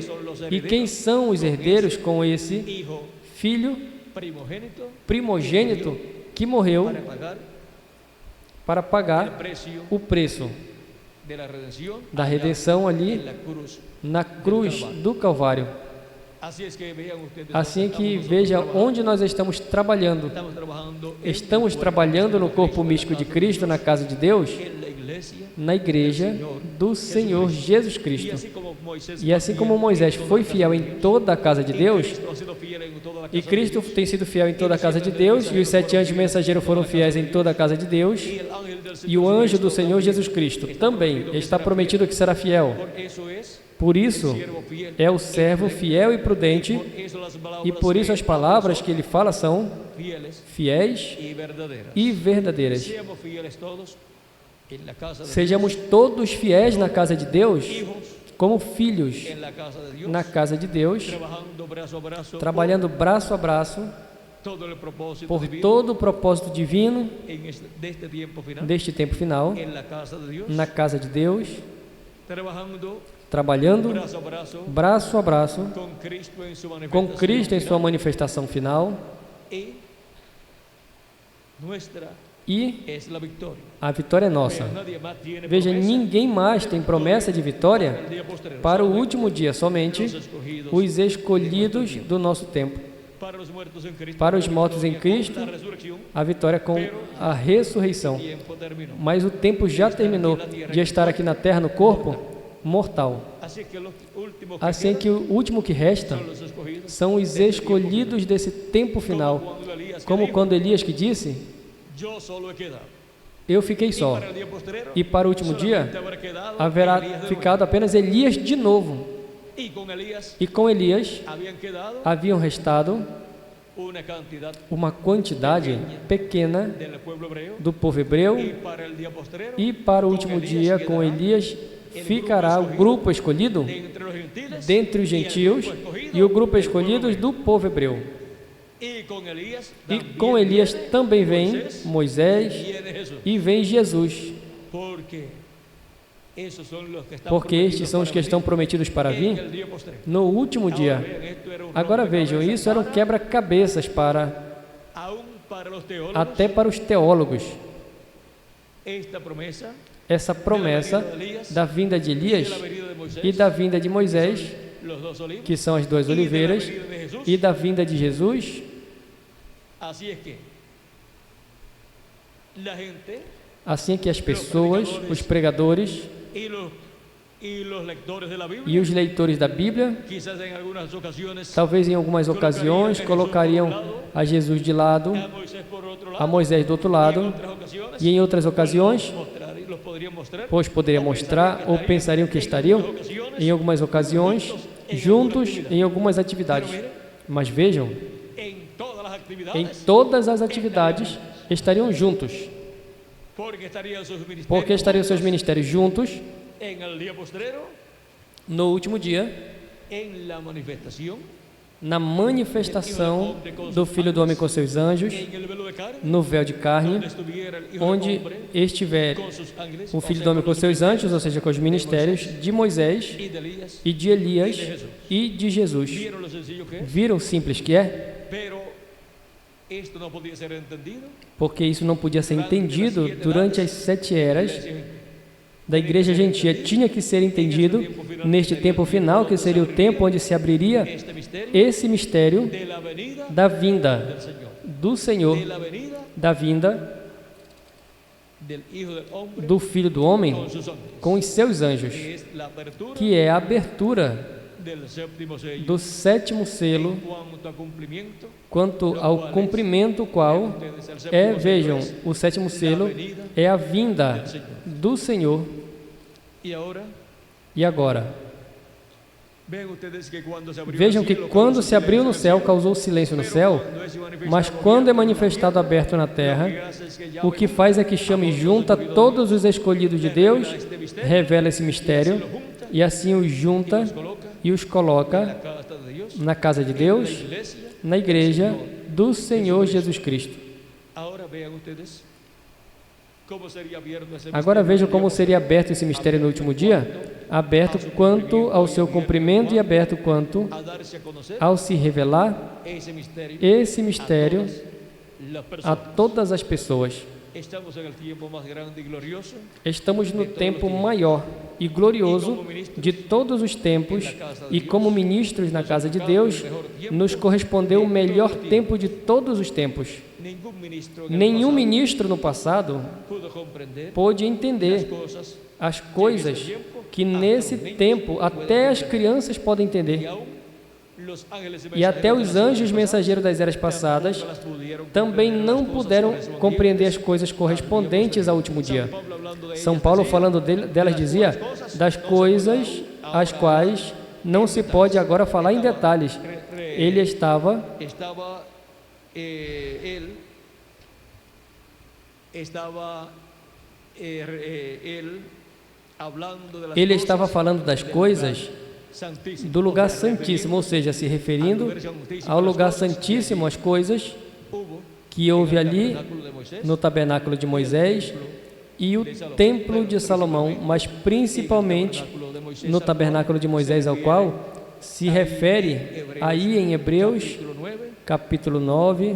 E quem são os herdeiros com esse filho primogênito que morreu para pagar o preço da redenção ali na cruz do Calvário. Assim que veja onde nós estamos trabalhando. Estamos trabalhando no corpo místico de Cristo, na casa de Deus, na igreja do Senhor Jesus Cristo. E assim como Moisés foi fiel em toda a casa de Deus, e Cristo tem sido fiel em toda a casa de Deus, e os 7 anjos mensageiros foram fiéis em toda a casa de Deus, e o anjo do Senhor Jesus Cristo também está prometido que será fiel. Por isso, é o servo fiel e prudente, e por isso as palavras que ele fala são fiéis e verdadeiras. Sejamos todos fiéis na casa de Deus, como filhos na casa de Deus, trabalhando braço a braço por todo o propósito divino deste tempo final, na casa de Deus, trabalhando braço a braço com Cristo em sua manifestação final, e a vitória é nossa. Veja, ninguém mais tem promessa de vitória para o último dia, somente os escolhidos do nosso tempo. Para os mortos em Cristo, a vitória com a ressurreição. Mas o tempo já terminou de estar aqui na terra, no corpo mortal. Assim que o último que resta são os escolhidos desse tempo final. Como quando Elias que disse: eu fiquei só, e para o último dia haverá ficado apenas Elias de novo. E com Elias haviam restado uma quantidade pequena do povo hebreu, e para o último dia, com Elias, ficará o grupo escolhido dentre os gentios e o grupo escolhido do povo hebreu. E com Elias também vem Moisés e vem Jesus, porque estes são os que estão prometidos para vir no último dia. Agora vejam, isso era um quebra-cabeças até para os teólogos. Essa promessa da vinda de Elias e da vinda de Moisés, que são as 2 oliveiras, e da vinda de Jesus. Assim é que as pessoas, os pregadores e os leitores da Bíblia, talvez em algumas ocasiões, colocariam a Jesus de lado, a Moisés do outro lado, e em outras ocasiões, pois poderia mostrar, ou pensariam que estariam, em algumas ocasiões, juntos em algumas atividades. Mas vejam, em todas as atividades estariam juntos, porque estariam seus ministérios juntos no último dia, na manifestação do Filho do Homem com seus anjos, no véu de carne, onde estiver o Filho do Homem com seus anjos, ou seja, com os ministérios de Moisés e de Elias e de Jesus. Viram o simples que é? Porque isso não podia ser entendido durante as 7 eras da igreja gentia. Tinha que ser entendido neste tempo final, que seria o tempo onde se abriria esse mistério da vinda do Senhor, da vinda do Filho do Homem com os seus anjos, que é a abertura do 7º selo, quanto ao cumprimento, qual é, vejam, o 7º selo é a vinda do Senhor. E agora, vejam que quando se abriu no céu, causou silêncio no céu, mas quando é manifestado aberto na terra, o que faz é que chama e junta todos os escolhidos de Deus, revela esse mistério, e assim os junta e os coloca na casa de Deus, na igreja do Senhor Jesus Cristo. Agora vejam como seria aberto esse mistério no último dia, aberto quanto ao seu cumprimento e aberto quanto ao se revelar esse mistério a todas as pessoas. Estamos no tempo maior e glorioso de todos os tempos, e como ministros na casa de Deus, nos correspondeu o melhor tempo de todos os tempos. Nenhum ministro no passado pôde entender as coisas que nesse tempo até as crianças podem entender. E até os anjos mensageiros das eras passadas também não puderam compreender as coisas correspondentes ao último dia. São Paulo, falando delas, dizia: das coisas as quais não se pode agora falar em detalhes. Ele estava falando das coisas do lugar santíssimo, ou seja, se referindo ao lugar santíssimo, as coisas que houve ali no tabernáculo de Moisés e o templo de Salomão, mas principalmente no tabernáculo de Moisés, ao qual se refere aí em Hebreus capítulo 9,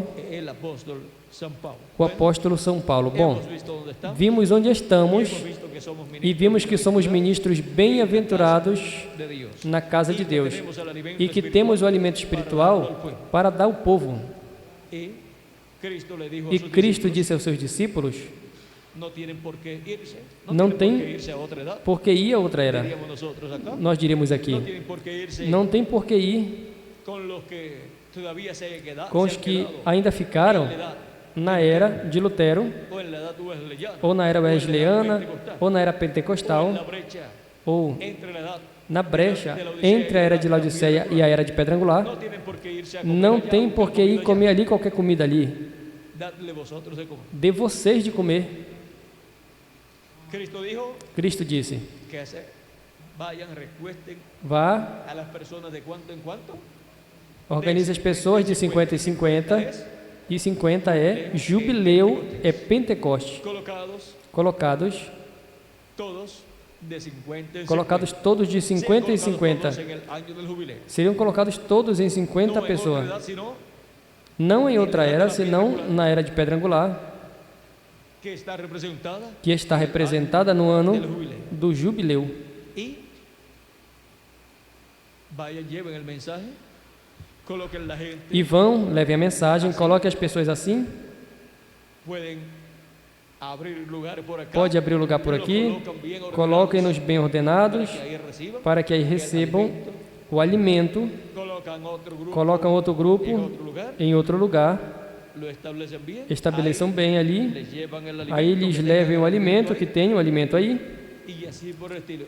o apóstolo São Paulo. Bom, vimos onde estamos e vimos que somos ministros bem-aventurados na casa de Deus e que temos o alimento espiritual para dar ao povo. E Cristo disse aos seus discípulos: não tem por que ir a outra era. Nós diríamos aqui: não tem por que ir com os que ainda ficaram na era de Lutero, ou na era wesleyana, ou na era pentecostal, ou na brecha entre a era de Laodiceia e a era de Pedra Angular. Não tem por que ir comer ali qualquer comida ali. Dê vocês de comer. Cristo disse: vá, organize as pessoas de 50 em 50, e 50 é jubileu, é Pentecoste. Colocados todos de 50 em 50. Seriam colocados todos em 50 pessoas. Não em outra era, senão na era de Pedra Angular, que está representada no ano do jubileu. E vão, levem a mensagem, coloquem as pessoas assim. Pode abrir o lugar por aqui, coloquem-nos bem ordenados, para que aí recebam o alimento, colocam outro grupo em outro lugar, estabeleçam bem ali, aí lhes levem o alimento, que tem o alimento aí,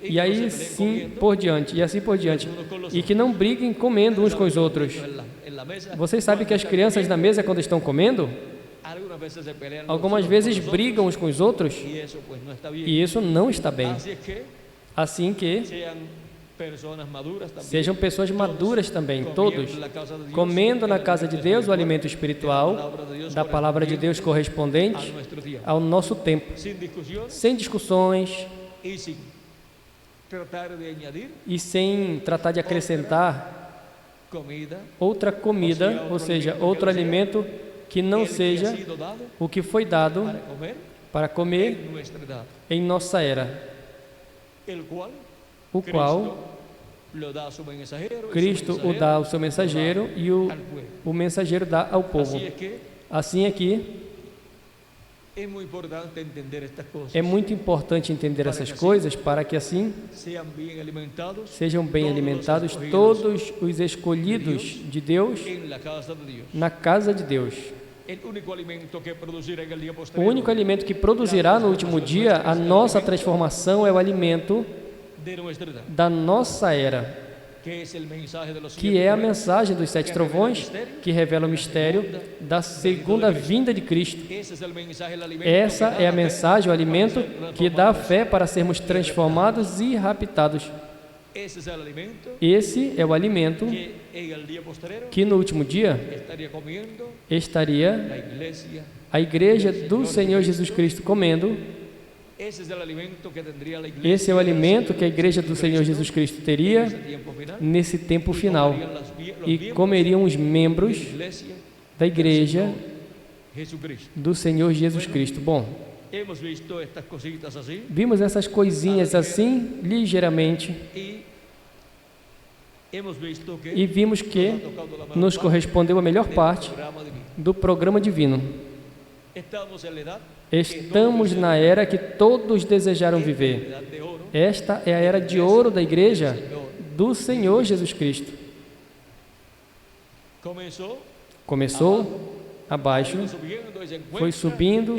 e aí sim por diante, e assim por diante, e que não briguem comendo uns com os outros. Vocês sabem que as crianças na mesa, quando estão comendo, algumas vezes brigam uns com os outros, e isso não está bem. Assim que sejam pessoas maduras também, todos, comendo na casa de Deus o alimento espiritual da palavra de Deus correspondente ao nosso tempo, sem discussões e sem tratar de acrescentar outra comida, ou seja, outro alimento que não seja o que foi dado para comer em nossa era, o qual Cristo o dá ao seu mensageiro e o mensageiro dá ao povo. Assim é que é muito importante entender essas coisas, para que assim sejam bem alimentados todos os escolhidos de Deus na casa de Deus. O único alimento que produzirá no último dia a nossa transformação é o alimento da nossa era, que é a mensagem dos 7 trovões, que revela o mistério da segunda vinda de Cristo. Essa é a mensagem, o alimento que dá a fé para sermos transformados e raptados. Esse é o alimento que no último dia estaria a igreja do Senhor Jesus Cristo comendo. Esse é o alimento que a igreja do Senhor Jesus Cristo teria nesse tempo final, e comeriam os membros da igreja do Senhor Jesus Cristo. Bom, vimos essas coisinhas assim, ligeiramente, e vimos que nos correspondeu a melhor parte do programa divino. Estamos na era que todos desejaram viver. Esta é a era de ouro da igreja do Senhor Jesus Cristo. Começou abaixo, foi subindo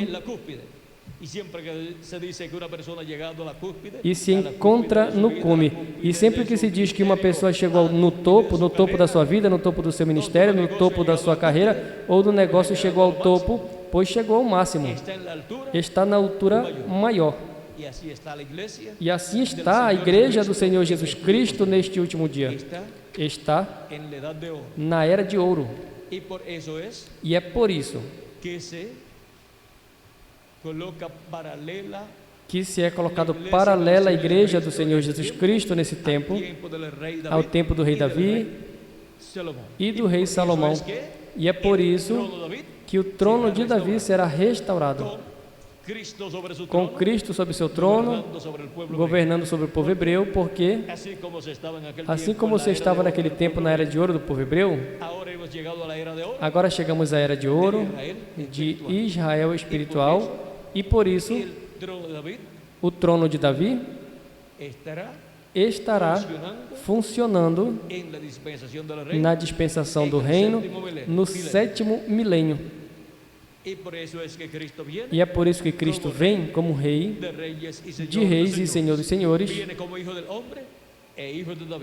e se encontra no cume. E sempre que se diz que uma pessoa chegou no topo da sua vida, no topo do seu ministério, no topo da sua carreira ou do negócio, chegou ao topo, pois chegou ao máximo, está na altura maior. E assim está a igreja do Senhor Jesus Cristo neste último dia. Está na era de ouro. E é por isso que se é colocado paralela à igreja do Senhor Jesus Cristo nesse tempo, ao tempo do rei Davi e do rei Salomão. E é por isso que o trono de Davi será restaurado, com Cristo sobre seu trono, governando sobre o povo hebreu, porque assim como você estava naquele tempo na era de ouro do povo hebreu, agora chegamos à era de ouro de Israel espiritual, e por isso o trono de Davi estará funcionando na dispensação do reino no 7º milênio. E é por isso que Cristo vem como Rei de reis e Senhor dos senhores,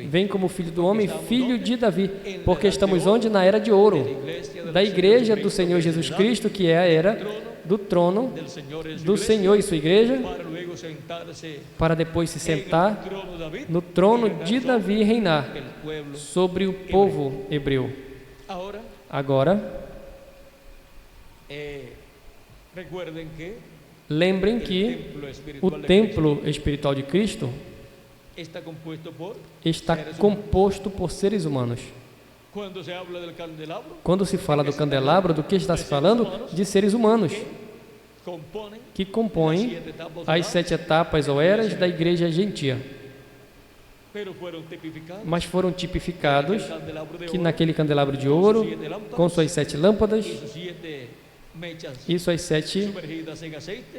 vem como Filho do homem, Filho de Davi, porque estamos onde? Na era de ouro da igreja do Senhor Jesus Cristo, que é a era do trono do Senhor e sua igreja, para depois se sentar no trono de Davi e reinar sobre o povo hebreu. Agora, lembrem que o templo espiritual de Cristo está composto por seres humanos. Quando se fala do candelabro, do que está se falando? De seres humanos que compõem as 7 etapas ou eras da igreja gentia. Mas foram tipificados que naquele candelabro de ouro, com suas 7 lâmpadas e suas 7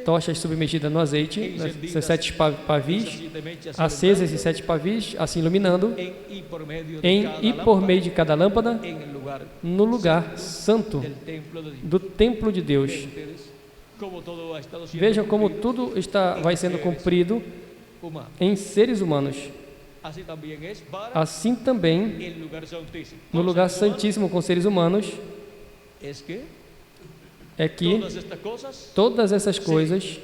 tochas submergidas no azeite, seus 7 pavis acesas e 7 pavis assim iluminando, em e por meio de cada lâmpada, no lugar santo do templo de Deus. Vejam como tudo vai sendo cumprido em seres humanos. Assim também, no lugar santíssimo com seres humanos, é que todas essas coisas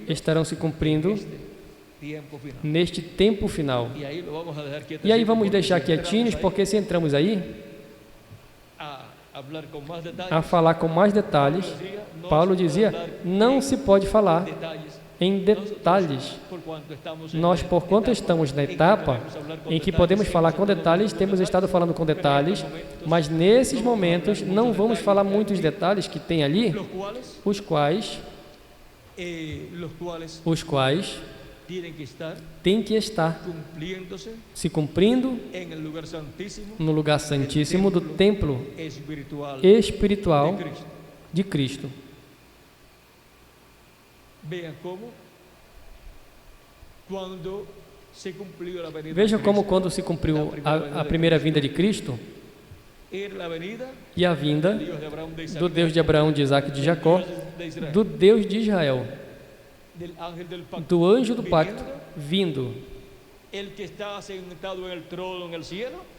estarão se cumprindo neste tempo final. E aí vamos deixar quietinhos, porque se entramos aí a falar com mais detalhes, Paulo dizia, não se pode falar em detalhes. Nós, por quanto estamos na etapa em que podemos falar com detalhes, temos estado falando com detalhes, mas nesses momentos não vamos falar muitos detalhes que tem ali, os quais têm que estar se cumprindo no lugar santíssimo do templo espiritual de Cristo. Vejam como quando se cumpriu a primeira vinda de Cristo e a vinda do Deus de Abraão, de Isaac e de Jacó, do Deus de Israel, do anjo do pacto vindo,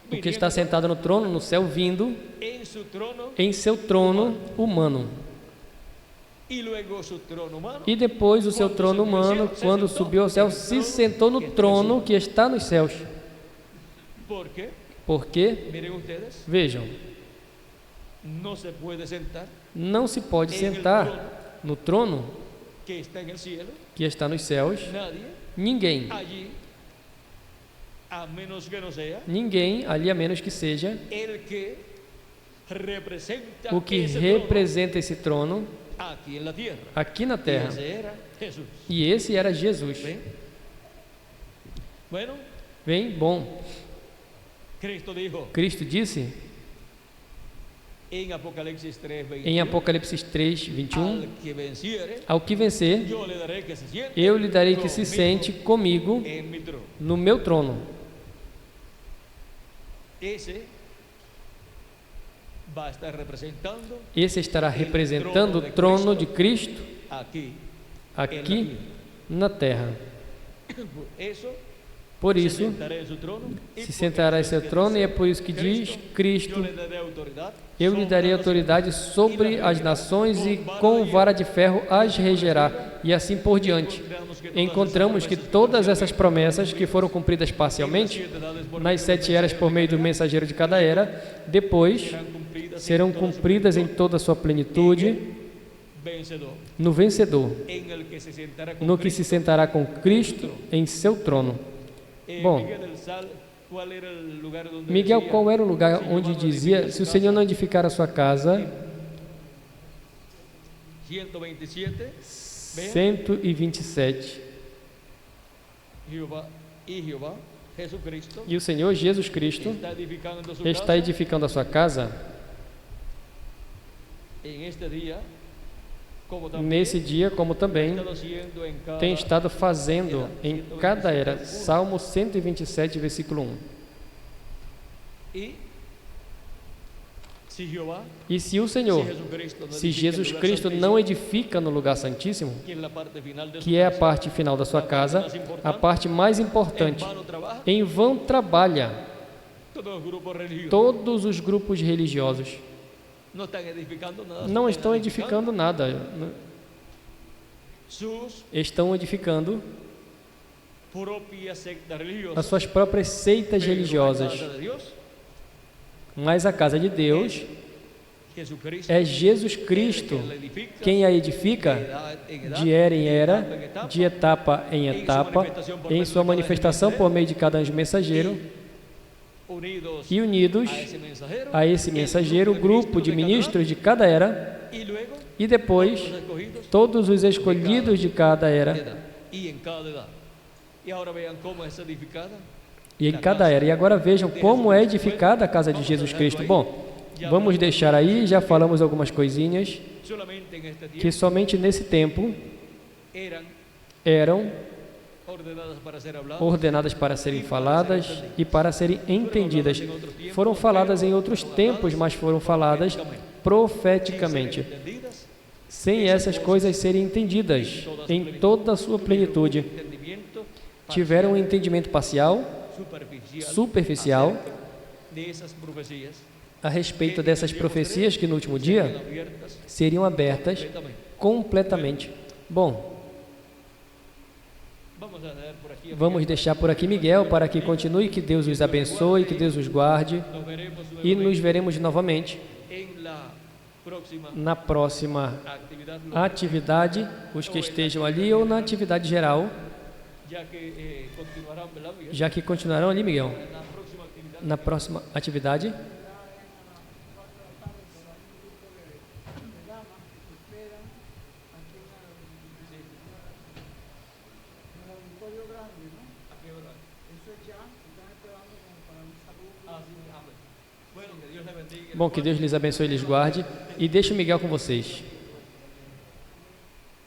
o que está sentado no trono no céu vindo em seu trono humano. E depois o seu trono humano, quando subiu ao céu, se sentou no trono que está nos céus. Porque, vejam, não se pode sentar no trono que está nos céus ninguém. Ninguém ali, a menos que seja o que representa esse trono aqui na terra. E esse era Jesus. Bem, bom. Cristo disse em Apocalipse 3, 21, ao que vencer, eu lhe darei que se sente comigo no meu trono. Esse estará representando o trono de Cristo aqui na terra. Por isso, se sentará em seu trono, e é por isso que diz Cristo: eu lhe darei autoridade sobre as nações e com vara de ferro as regerá, e assim por diante. Encontramos que todas essas promessas que foram cumpridas parcialmente, nas 7 eras por meio do mensageiro de cada era, depois serão cumpridas em toda a sua plenitude, no vencedor, no que se sentará com Cristo em seu trono. Bom, Miguel, qual era o lugar onde dizia, se o Senhor não edificar a sua casa? 127. E o Senhor Jesus Cristo está edificando a sua casa nesse dia, como também tem estado fazendo em cada era. Salmo 127, versículo 1. E se o Senhor, se Jesus Cristo não edifica no lugar santíssimo, que é a parte final da sua casa, a parte mais importante, em vão trabalha todos os grupos religiosos. Não estão edificando nada. Estão edificando as suas próprias seitas religiosas. Mas a casa de Deus é Jesus Cristo quem a edifica de era em era, de etapa em etapa, em sua manifestação por meio de cada anjo mensageiro, e unidos a esse mensageiro, o grupo de ministros de cada era, e depois todos os escolhidos de cada era, e em cada era. E agora vejam como é edificada a casa de Jesus Cristo. Bom, vamos deixar aí, já falamos algumas coisinhas, que somente nesse tempo eram ordenadas para serem faladas e para serem entendidas. Foram faladas em outros tempos, mas foram faladas profeticamente, sem essas coisas serem entendidas em toda a sua plenitude. Tiveram um entendimento parcial, superficial, a respeito dessas profecias que no último dia seriam abertas completamente. Bom, vamos deixar por aqui Miguel para que continue, que Deus os abençoe, que Deus os guarde, e nos veremos novamente na próxima atividade, os que estejam ali, ou na atividade geral, já que continuarão ali, Miguel, na próxima atividade. Bom, que Deus lhes abençoe e lhes guarde, e deixe o Miguel com vocês.